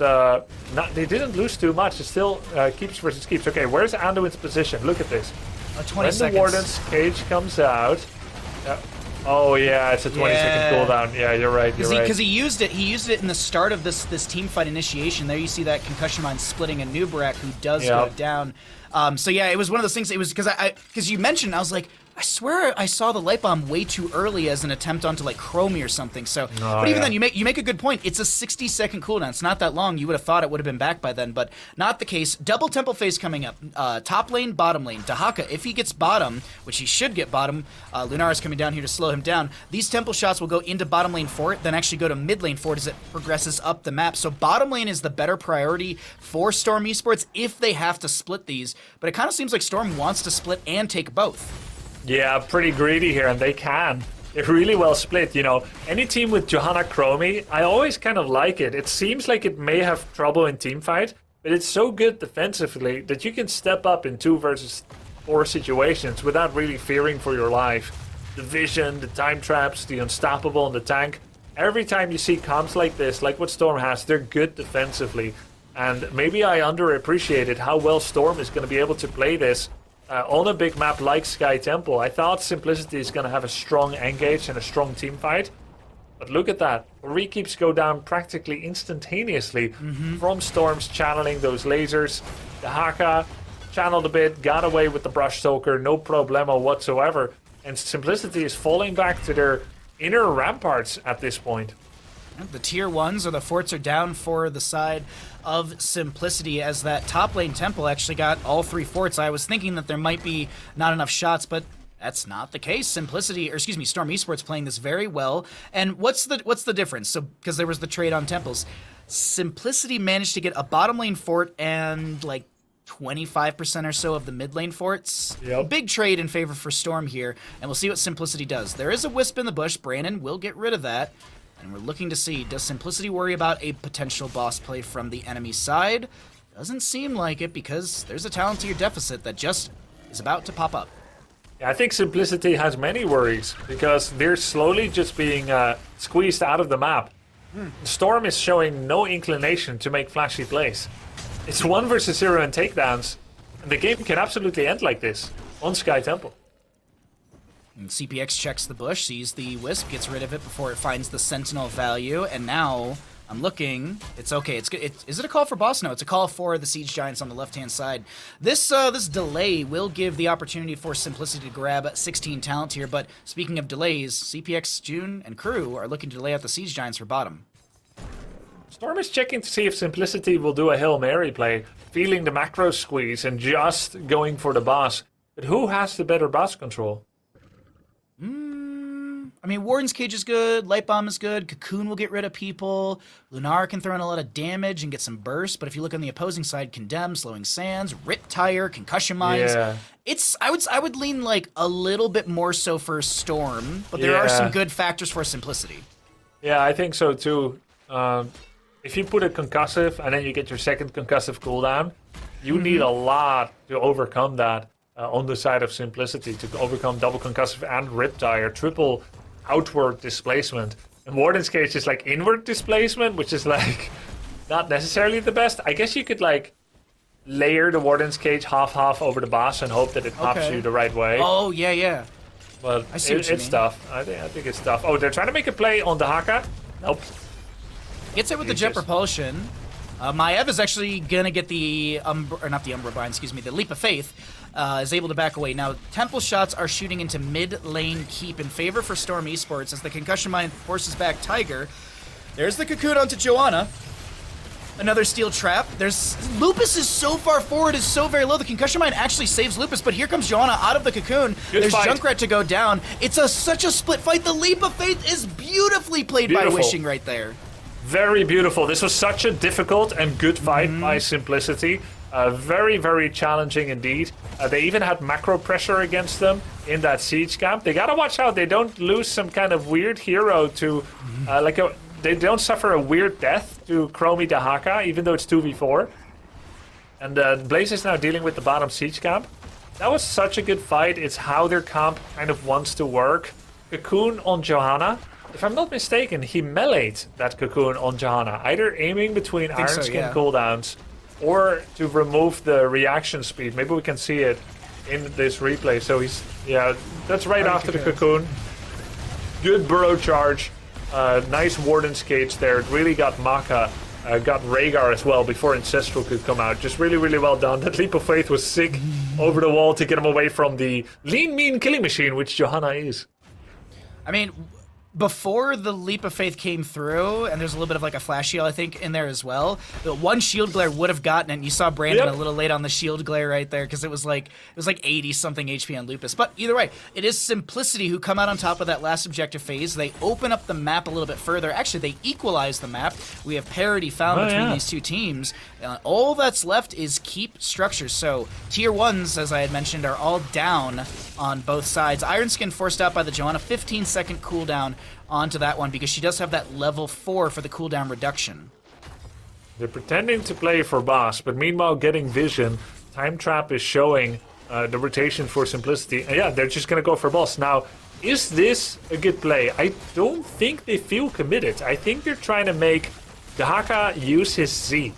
they didn't lose too much. It still keeps versus keeps. Okay, where's Anduin's position? Look at this. 20 when seconds. The Warden's cage comes out. Oh yeah, it's a 20-second cooldown. Yeah, you're right. Because he used it. He used it in the start of this team fight initiation. There you see that concussion mine splitting a Nubarak who does go down. So yeah, it was one of those things. It was because you mentioned. I was like, I swear I saw the light bomb way too early as an attempt onto like Chromie or something. So, but even then, you make a good point. It's a 60-second cooldown. It's not that long. You would have thought it would have been back by then, but not the case. Double temple phase coming up. Top lane, bottom lane. Dahaka, if he gets bottom, which he should get bottom, Lunara's coming down here to slow him down. These temple shots will go into bottom lane for it, then actually go to mid lane for it as it progresses up the map. So bottom lane is the better priority for Storm Esports if they have to split these. But it kind of seems like Storm wants to split and take both. Yeah, pretty greedy here, and they can. They're really well split, you know. Any team with Johanna Chromie, I always kind of like it. It seems like it may have trouble in teamfight, but it's so good defensively that you can step up in 2 versus 4 situations without really fearing for your life. The vision, the time traps, the unstoppable, and the tank. Every time you see comps like this, like what Storm has, they're good defensively. And maybe I underappreciated how well Storm is going to be able to play this on a big map like Sky Temple. I thought Simplicity is going to have a strong engage and a strong team fight. But look at that. 3 keeps go down practically instantaneously from Storm's channeling those lasers. The Haka channeled a bit, got away with the Brush Soaker, no problemo whatsoever. And Simplicity is falling back to their inner ramparts at this point. The tier 1s or the forts are down for the side of Simplicity, as that top lane temple actually got all 3 forts. I was thinking that there might be not enough shots, but that's not the case. Storm Esports playing this very well. And what's the difference? So because there was the trade on temples, Simplicity managed to get a bottom lane fort and like 25% or so of the mid lane forts. Yep. Big trade in favor for Storm here, and we'll see what Simplicity does. There is a wisp in the bush. Brandon will get rid of that. And we're looking to see, does Simplicity worry about a potential boss play from the enemy side? Doesn't seem like it, because there's a talent tier deficit that just is about to pop up. Yeah, I think Simplicity has many worries, because they're slowly just being squeezed out of the map. Storm is showing no inclination to make flashy plays. It's 1 versus 0 and takedowns, and the game can absolutely end like this on Sky Temple. And CPX checks the bush, sees the wisp, gets rid of it before it finds the sentinel value, and now I'm looking. It's okay. It's good. Is it a call for boss? No, it's a call for the siege giants on the left-hand side. This delay will give the opportunity for Simplicity to grab 16 talent here. But speaking of delays, CPX, June, and crew are looking to delay out the siege giants for bottom. Storm is checking to see if Simplicity will do a Hail Mary play, feeling the macro squeeze and just going for the boss. But who has the better boss control? I mean, Warden's Cage is good, Light Bomb is good, Cocoon will get rid of people, Lunar can throw in a lot of damage and get some burst, but if you look on the opposing side, Condemn, Slowing Sands, Rip Tire, Concussion Mines, I would lean like a little bit more so for Storm, but there are some good factors for Simplicity. Yeah, I think so too. If you put a concussive and then you get your second concussive cooldown, you need a lot to overcome that. On the side of Simplicity, to overcome double concussive and Riptire, triple outward displacement. And Warden's Cage is like inward displacement, which is like not necessarily the best. I guess you could like layer the Warden's Cage half over the boss and hope that it pops you the right way. Oh, yeah. But it's tough. I think it's tough. Oh, they're trying to make a play on the Haka. Nope. Gets it with the Jet Propulsion. Maev is actually going to get the, the Leap of Faith. Is able to back away. Now, Temple shots are shooting into mid-lane keep in favor for Storm Esports as the Concussion Mine forces back Tiger. There's the Cocoon onto Joanna. Another steel trap. Lupus is so far forward, is so very low. The Concussion Mine actually saves Lupus, but here comes Joanna out of the Cocoon. There's Junkrat to go down. It's such a split fight. The Leap of Faith is beautifully played by Wishing right there. Very beautiful. This was such a difficult and good fight by Simplicity. Very, very challenging indeed. They even had macro pressure against them in that siege camp. They gotta watch out they don't lose some kind of weird hero to, they don't suffer a weird death to Chromie Dahaka, even though it's 2v4. And Blaze is now dealing with the bottom siege camp. That was such a good fight. It's how their comp kind of wants to work. Cocoon on Johanna. If I'm not mistaken, he meleeed that Cocoon on Johanna, either aiming between Iron Skin cooldowns or to remove the reaction speed. Maybe we can see it in this replay. So he's, yeah, that's right after the Cocoon. Good burrow charge. Nice Warden's Cage there. It really got Maka, got Rhaegar as well before Ancestral could come out. Just really, really well done. That Leap of Faith was sick over the wall to get him away from the lean, mean killing machine, which Johanna is. I mean, before the Leap of Faith came through, and there's a little bit of like a flash shield, I think, in there as well, the one shield glare would have gotten it, and you saw Brandon a little late on the shield glare right there, because it was like 80-something HP on Lupus. But either way, it is Simplicity who come out on top of that last objective phase. They open up the map a little bit further. Actually, they equalize the map. We have parity found between these two teams. All that's left is keep structures. So tier 1s, as I had mentioned, are all down on both sides. Ironskin forced out by the Johanna, 15-second cooldown onto that one because she does have that level 4 for the cooldown reduction. They're pretending to play for boss, but meanwhile getting vision. Time Trap is showing the rotation for Simplicity. And yeah, they're just going to go for boss. Now, is this a good play? I don't think they feel committed. I think they're trying to make Dahaka use his Z.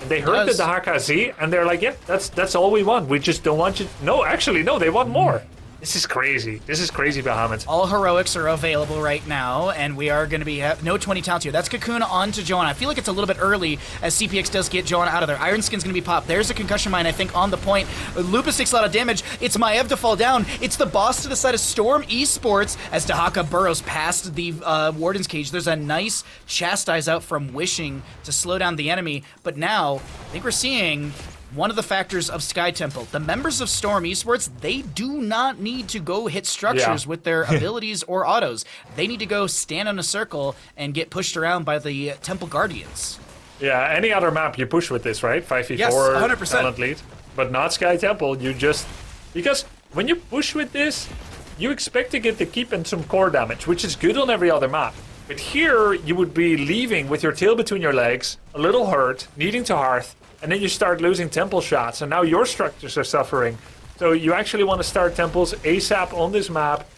And they heard the Dahaka Z, and they're like, yeah, that's all we want. We just don't want you... No, actually, no, they want more. This is crazy. This is crazy, Bahamut. All heroics are available right now, and we are going to be... no 20 talents here. That's Cocoon onto Johanna. I feel like it's a little bit early as CPX does get Johanna out of there. Ironskin's going to be popped. There's a concussion mine, I think, on the point. Lupus takes a lot of damage. It's Maev to fall down. It's the boss to the side of Storm Esports as Dahaka burrows past the Warden's Cage. There's a nice chastise out from Wishing to slow down the enemy, but now I think we're seeing... one of the factors of Sky Temple. The members of Storm Esports, they do not need to go hit structures with their abilities or autos. They need to go stand in a circle and get pushed around by the Temple Guardians. Yeah, any other map you push with this, right? 5v4, yes, 100%. talent lead. But not Sky Temple, you just... because when you push with this, you expect to get the keep and some core damage, which is good on every other map. But here, you would be leaving with your tail between your legs, a little hurt, needing to hearth, and then you start losing temple shots, and now your structures are suffering. So you actually want to start temples ASAP on this map,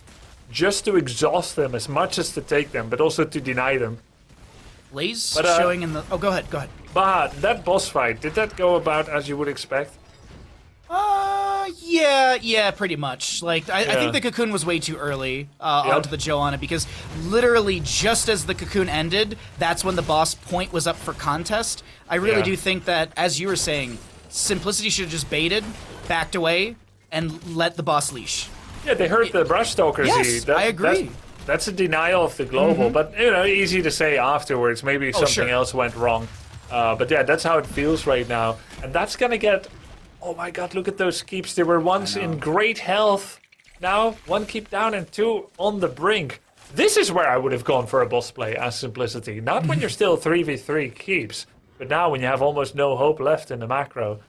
just to exhaust them as much as to take them, but also to deny them. Blaze showing in the... oh, go ahead. But that boss fight, did that go about as you would expect? Yeah, pretty much. Like, I think the Cocoon was way too early onto the Johanna, because literally just as the Cocoon ended, that's when the boss point was up for contest. I really do think that, as you were saying, Simplicity should have just baited, backed away, and let the boss leash. Yeah, they heard the Brushstalker Z. I agree. That's a denial of the global, but, you know, easy to say afterwards. Maybe something else went wrong. But yeah, that's how it feels right now. And that's gonna get... oh my god, look at those keeps. They were once in great health. Now, 1 keep down and 2 on the brink. This is where I would have gone for a boss play as Simplicity. Not when you're still 3v3 keeps, but now when you have almost no hope left in the macro.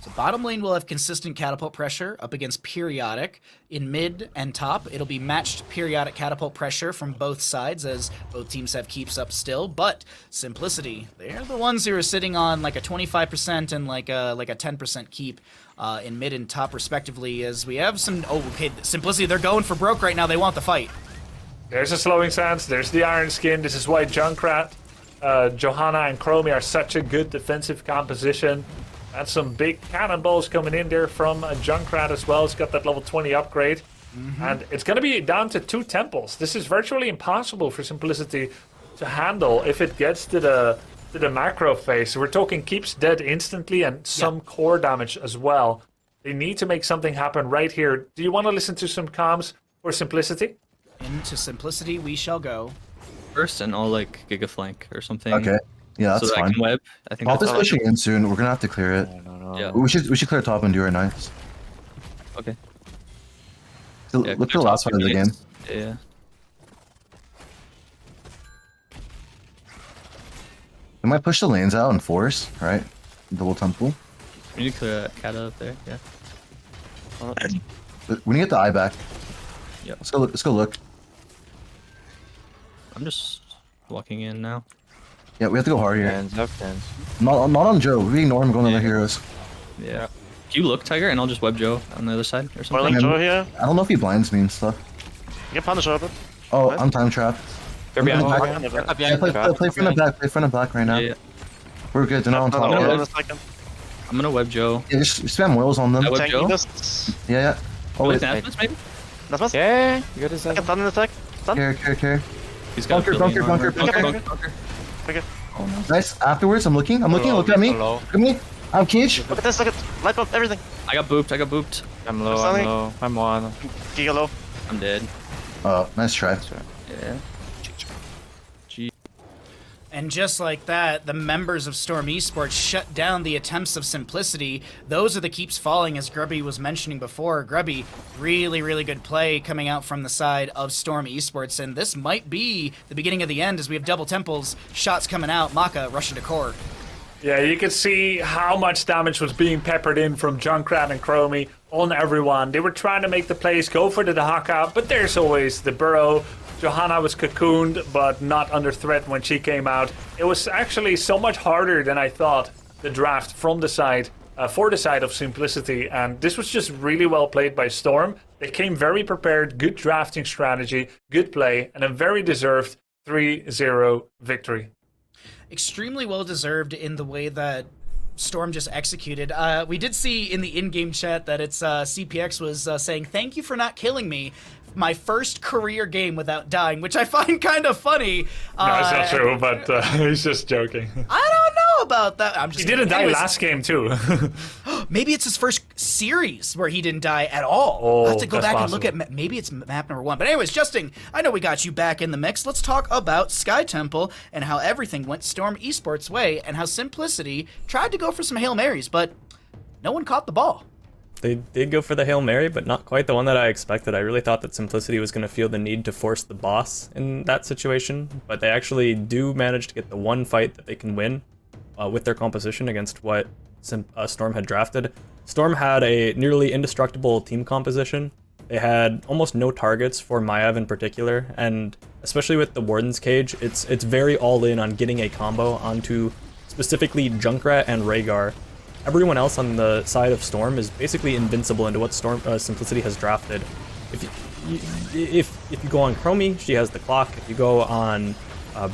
So bottom lane will have consistent catapult pressure up against periodic. In mid and top, it'll be matched periodic catapult pressure from both sides as both teams have keeps up still. But Simplicity, they're the ones who are sitting on like a 25% and like a 10% keep in mid and top respectively, as we have some... oh, okay, Simplicity, they're going for broke right now. They want the fight. There's a slowing stance. There's the Iron Skin. This is why Junkrat, Johanna, and Chromie are such a good defensive composition. That's some big cannonballs coming in there from Junkrat as well. It's got that level 20 upgrade. And it's going to be down to 2 temples. This is virtually impossible for Simplicity to handle if it gets to the macro phase. So we're talking keeps dead instantly and some core damage as well. They need to make something happen right here. Do you want to listen to some comms for Simplicity? Into Simplicity we shall go. First, and I'll like Gigaflank or something. Okay. Yeah, that's so that fine. I can web. I think Top that's is pushing in soon. We're gonna have to clear it. No. Yeah. We should clear top and do our knives. Okay. So Yeah, look to the last part of the game. Yeah. We might push the lanes out and force, right? Double temple. We need to clear that cat up there. Yeah. We need to get the eye back. Yep. Let's go. Let's go look. I'm just walking in now. Yeah, we have to go hard here. Hands up, hands. Not on Joe. We ignore him going to the Yeah. heroes. Yeah. Do you look, Tiger, and I'll just web Joe on the other side or something? Boiling Yeah. Joe here. I don't know if he blinds me and stuff. You can punish open. Oh, Nice. I'm time trapped. They're behind. back. They're Yeah, behind. play front and back. Play front and back right now. Yeah, yeah. We're good. They're not on top. Another Yeah. one Yeah, in a second. I'm gonna web Joe. just spam whales on them. I web Tanky Joe. this. Yeah. Oh With wait. Nasmus, maybe? Nasmus. Yeah, you got his Second stun in attack. Stun. Care. He's got Bunker, a billion bunker, armor. bunker, bunker. bunker. Okay. Oh no. Nice. Afterwards, I'm looking. Look at me. Low. Look at me. I'm cage. Look at this. Look at light bulb. Everything. I got booped. I'm low. Sunny. I'm low. I'm one. Giga low. I'm dead. Nice try. Yeah. And just like that, the members of Storm Esports shut down the attempts of Simplicity. Those are the keeps falling, as Grubby was mentioning before. Grubby, really, really good play coming out from the side of Storm Esports, and this might be the beginning of the end as we have double temples, shots coming out, Maka rushing to core. Yeah, you could see how much damage was being peppered in from Junkrat and Chromie on everyone. They were trying to make the plays go for the Dahaka, but there's always the burrow. Johanna was cocooned, but not under threat when she came out. It was actually so much harder than I thought, the draft from the side, for the side of Simplicity, and this was just really well played by Storm. They came very prepared, good drafting strategy, good play, and a very deserved 3-0 victory. Extremely well deserved in the way that Storm just executed. We did see in the in-game chat that it's CPX was saying, "Thank you for not killing me. My first career game without dying," which I find kind of funny. No, it's not true, but he's just joking. I don't know about that. I'm just He didn't die Anyways, last game, too. Maybe it's his first series where he didn't die at all. Oh, I'll have to go that's back and look possible. at maybe it's map number 1. But anyways, Justin, I know we got you back in the mix. Let's talk about Sky Temple and how everything went Storm Esports' way and how Simplicity tried to go for some Hail Marys, but no one caught the ball. They did go for the Hail Mary, but not quite the one that I expected. I really thought that Simplicity was going to feel the need to force the boss in that situation, but they actually do manage to get the one fight that they can win with their composition against what Storm had drafted. Storm had a nearly indestructible team composition. They had almost no targets for Maiev in particular, and especially with the Warden's Cage, it's very all in on getting a combo onto specifically Junkrat and Rhaegar. Everyone else on the side of Storm is basically invincible into what Simplicity has drafted. If you go on Chromie, she has the clock. If you go on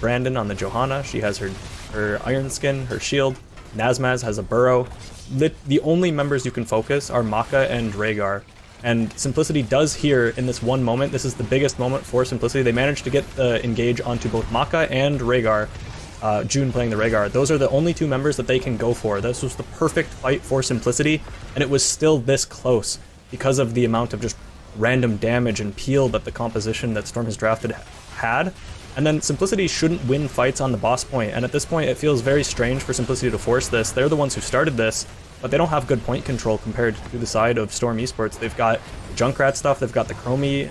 Brandon on the Johanna, she has her Iron Skin, her shield. Nazmaz has a burrow. The only members you can focus are Maka and Rhaegar. And Simplicity does here in this one moment. This is the biggest moment for Simplicity. They managed to get the engage onto both Maka and Rhaegar. June playing the Rhaegar. Those are the only two members that they can go for. This was the perfect fight for Simplicity, and it was still this close because of the amount of just random damage and peel that the composition that Storm has drafted had. And then Simplicity shouldn't win fights on the boss point, and at this point it feels very strange for Simplicity to force this. They're the ones who started this, but they don't have good point control compared to the side of Storm Esports. They've got Junkrat stuff, they've got the Chromie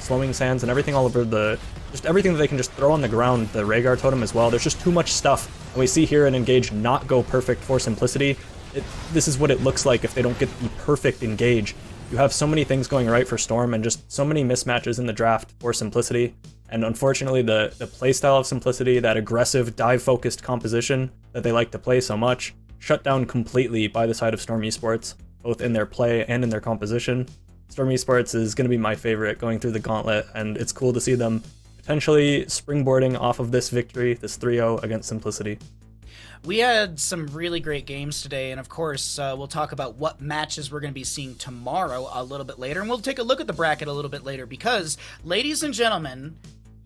slowing sands and everything all over just everything that they can just throw on the ground, the Rhaegar totem as well. There's just too much stuff. And we see here an engage not go perfect for Simplicity. This is what it looks like if they don't get the perfect engage. You have so many things going right for Storm and just so many mismatches in the draft for Simplicity. And unfortunately, the playstyle of Simplicity, that aggressive, dive-focused composition that they like to play so much, shut down completely by the side of Storm Esports, both in their play and in their composition. Storm Esports is going to be my favorite going through the gauntlet, and it's cool to see them potentially springboarding off of this victory, this 3-0 against Simplicity. We had some really great games today, and of course, we'll talk about what matches we're going to be seeing tomorrow a little bit later, and we'll take a look at the bracket a little bit later, because, ladies and gentlemen,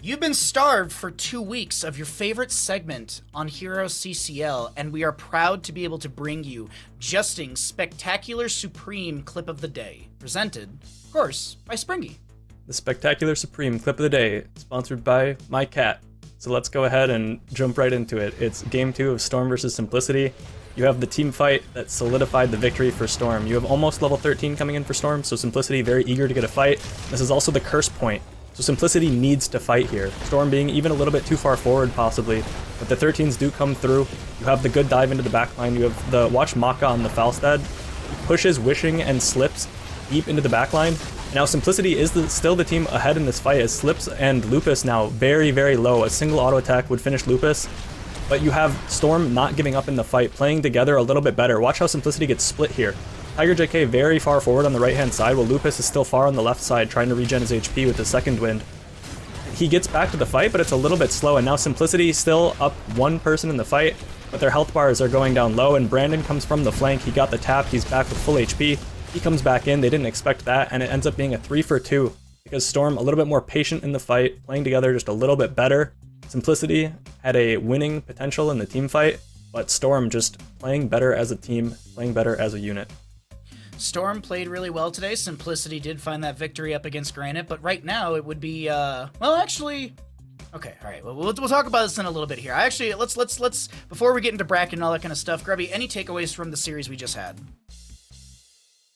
you've been starved for 2 weeks of your favorite segment on HeroesCCL, and we are proud to be able to bring you Justing's Spectacular Supreme Clip of the Day, presented, of course, by Springy. The Spectacular Supreme Clip of the Day, sponsored by my cat. So let's go ahead and jump right into it. It's Game 2 of Storm versus Simplicity. You have the team fight that solidified the victory for Storm. You have almost level 13 coming in for Storm, so Simplicity very eager to get a fight. This is also the curse point. So So Simplicity needs to fight here. Storm being even a little bit too far forward, possibly. But the 13s do come through. You have the good dive into the backline. You have the watch Maka on the Falstad. He pushes Wishing and Slips deep into the backline. Now Simplicity is still the team ahead in this fight, as Slips and Lupus now very, very low. A single auto attack would finish Lupus. But you have Storm not giving up in the fight, playing together a little bit better. Watch how Simplicity gets split here. Tiger JK very far forward on the right-hand side, while Lupus is still far on the left side, trying to regen his HP with the second wind. He gets back to the fight, but it's a little bit slow, and now Simplicity still up one person in the fight, but their health bars are going down low, and Brandon comes from the flank. He got the tap, he's back with full HP. He comes back in, they didn't expect that, and it ends up being a 3-for-2, because Storm a little bit more patient in the fight, playing together just a little bit better. Simplicity had a winning potential in the team fight, but Storm just playing better as a team, playing better as a unit. Storm played really well today. Simplicity did find that victory up against Granite, but right now it would be, well, actually, okay, all right. We'll talk about this in a little bit here. Actually, let's before we get into bracket and all that kind of stuff, Grubby, any takeaways from the series we just had?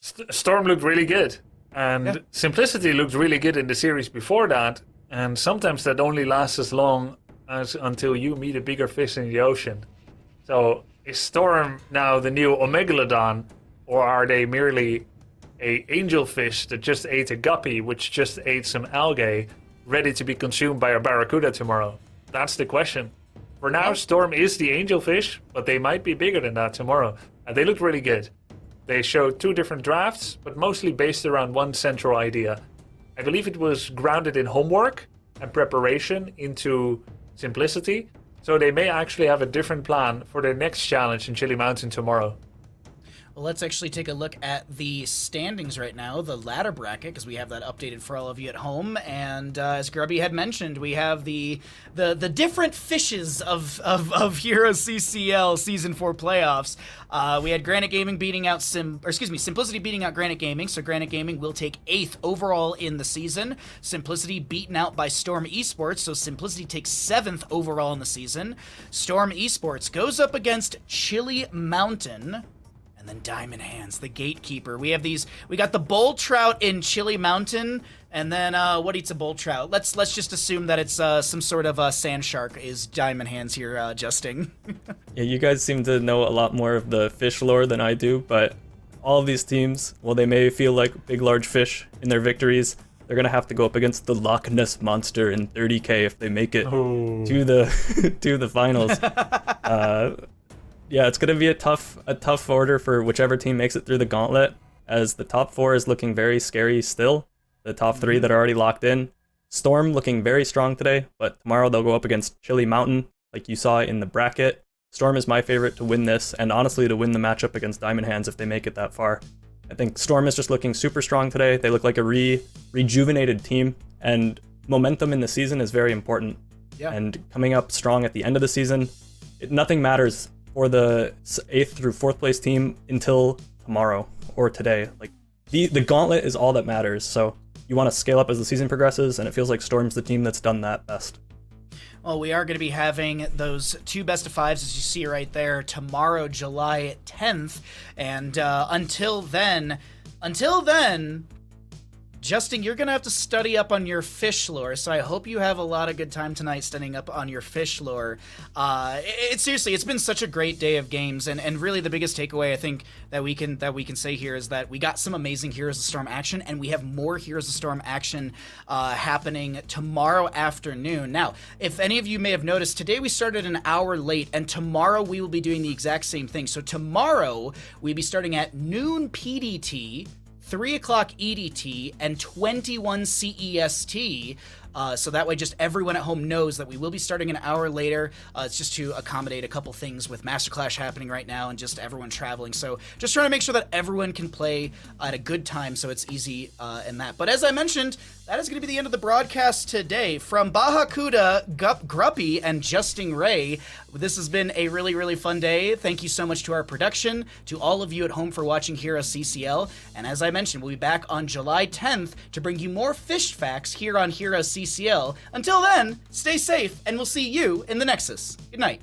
Storm looked really good, and Simplicity looked really good in the series before that, and sometimes that only lasts as long as until you meet a bigger fish in the ocean. So is Storm now the new Omegalodon, or are they merely a angelfish that just ate a guppy, which just ate some algae, ready to be consumed by a barracuda tomorrow? That's the question. For now, Storm is the angelfish, but they might be bigger than that tomorrow. And they looked really good. They showed 2 different drafts, but mostly based around one central idea. I believe it was grounded in homework and preparation into Simplicity, so they may actually have a different plan for their next challenge in Chili Mountain tomorrow. Well, let's actually take a look at the standings right now, the ladder bracket, because we have that updated for all of you at home. And as Grubby had mentioned, we have the different fishes of HeroesCCL Season 4 playoffs. We had Granite Gaming beating out Simplicity beating out Granite Gaming, so Granite Gaming will take 8th overall in the season. Simplicity beaten out by Storm Esports, so Simplicity takes 7th overall in the season. Storm Esports goes up against Chili Mountain. And then Diamond Hands, the gatekeeper. We got the bull trout in Chili Mountain, and then what eats a bull trout? Let's just assume that it's some sort of sand shark is Diamond Hands here, Justin. Yeah, you guys seem to know a lot more of the fish lore than I do, but all of these teams, while they may feel like big, large fish in their victories, they're going to have to go up against the Loch Ness Monster in 30k if they make it to the finals. Yeah, it's going to be a tough order for whichever team makes it through the gauntlet, as the top 4 is looking very scary still. The top 3 that are already locked in. Storm looking very strong today, but tomorrow they'll go up against Chili Mountain, like you saw in the bracket. Storm is my favorite to win this, and honestly to win the matchup against Diamond Hands if they make it that far. I think Storm is just looking super strong today. They look like a rejuvenated team, and momentum in the season is very important. Yeah. And coming up strong at the end of the season, nothing matters for the 8th through 4th place team until tomorrow or today. Like the gauntlet is all that matters. So you want to scale up as the season progresses, and it feels like Storm's the team that's done that best. Well, we are going to be having those 2 best of 5s, as you see right there, tomorrow, July 10th. And until then, Justin, you're going to have to study up on your fish lore, so I hope you have a lot of good time tonight studying up on your fish lore. Seriously, it's been such a great day of games, and really the biggest takeaway I think that we can say here is that we got some amazing Heroes of Storm action, and we have more Heroes of Storm action happening tomorrow afternoon. Now, if any of you may have noticed, today we started an hour late, and tomorrow we will be doing the exact same thing. So tomorrow we'll be starting at noon PDT, 3 o'clock EDT, and 21 CEST. So that way just everyone at home knows that we will be starting an hour later. It's just to accommodate a couple things with Master Clash happening right now and just everyone traveling. So just trying to make sure that everyone can play at a good time so it's easy in that. But as I mentioned, that is going to be the end of the broadcast today. From Bahakuda, Grubby, and Justin Ray, this has been a really, really fun day. Thank you so much to our production, to all of you at home for watching HeroesCCL. And as I mentioned, we'll be back on July 10th to bring you more fish facts here on HeroesCCL. Until then, stay safe, and we'll see you in the Nexus. Good night.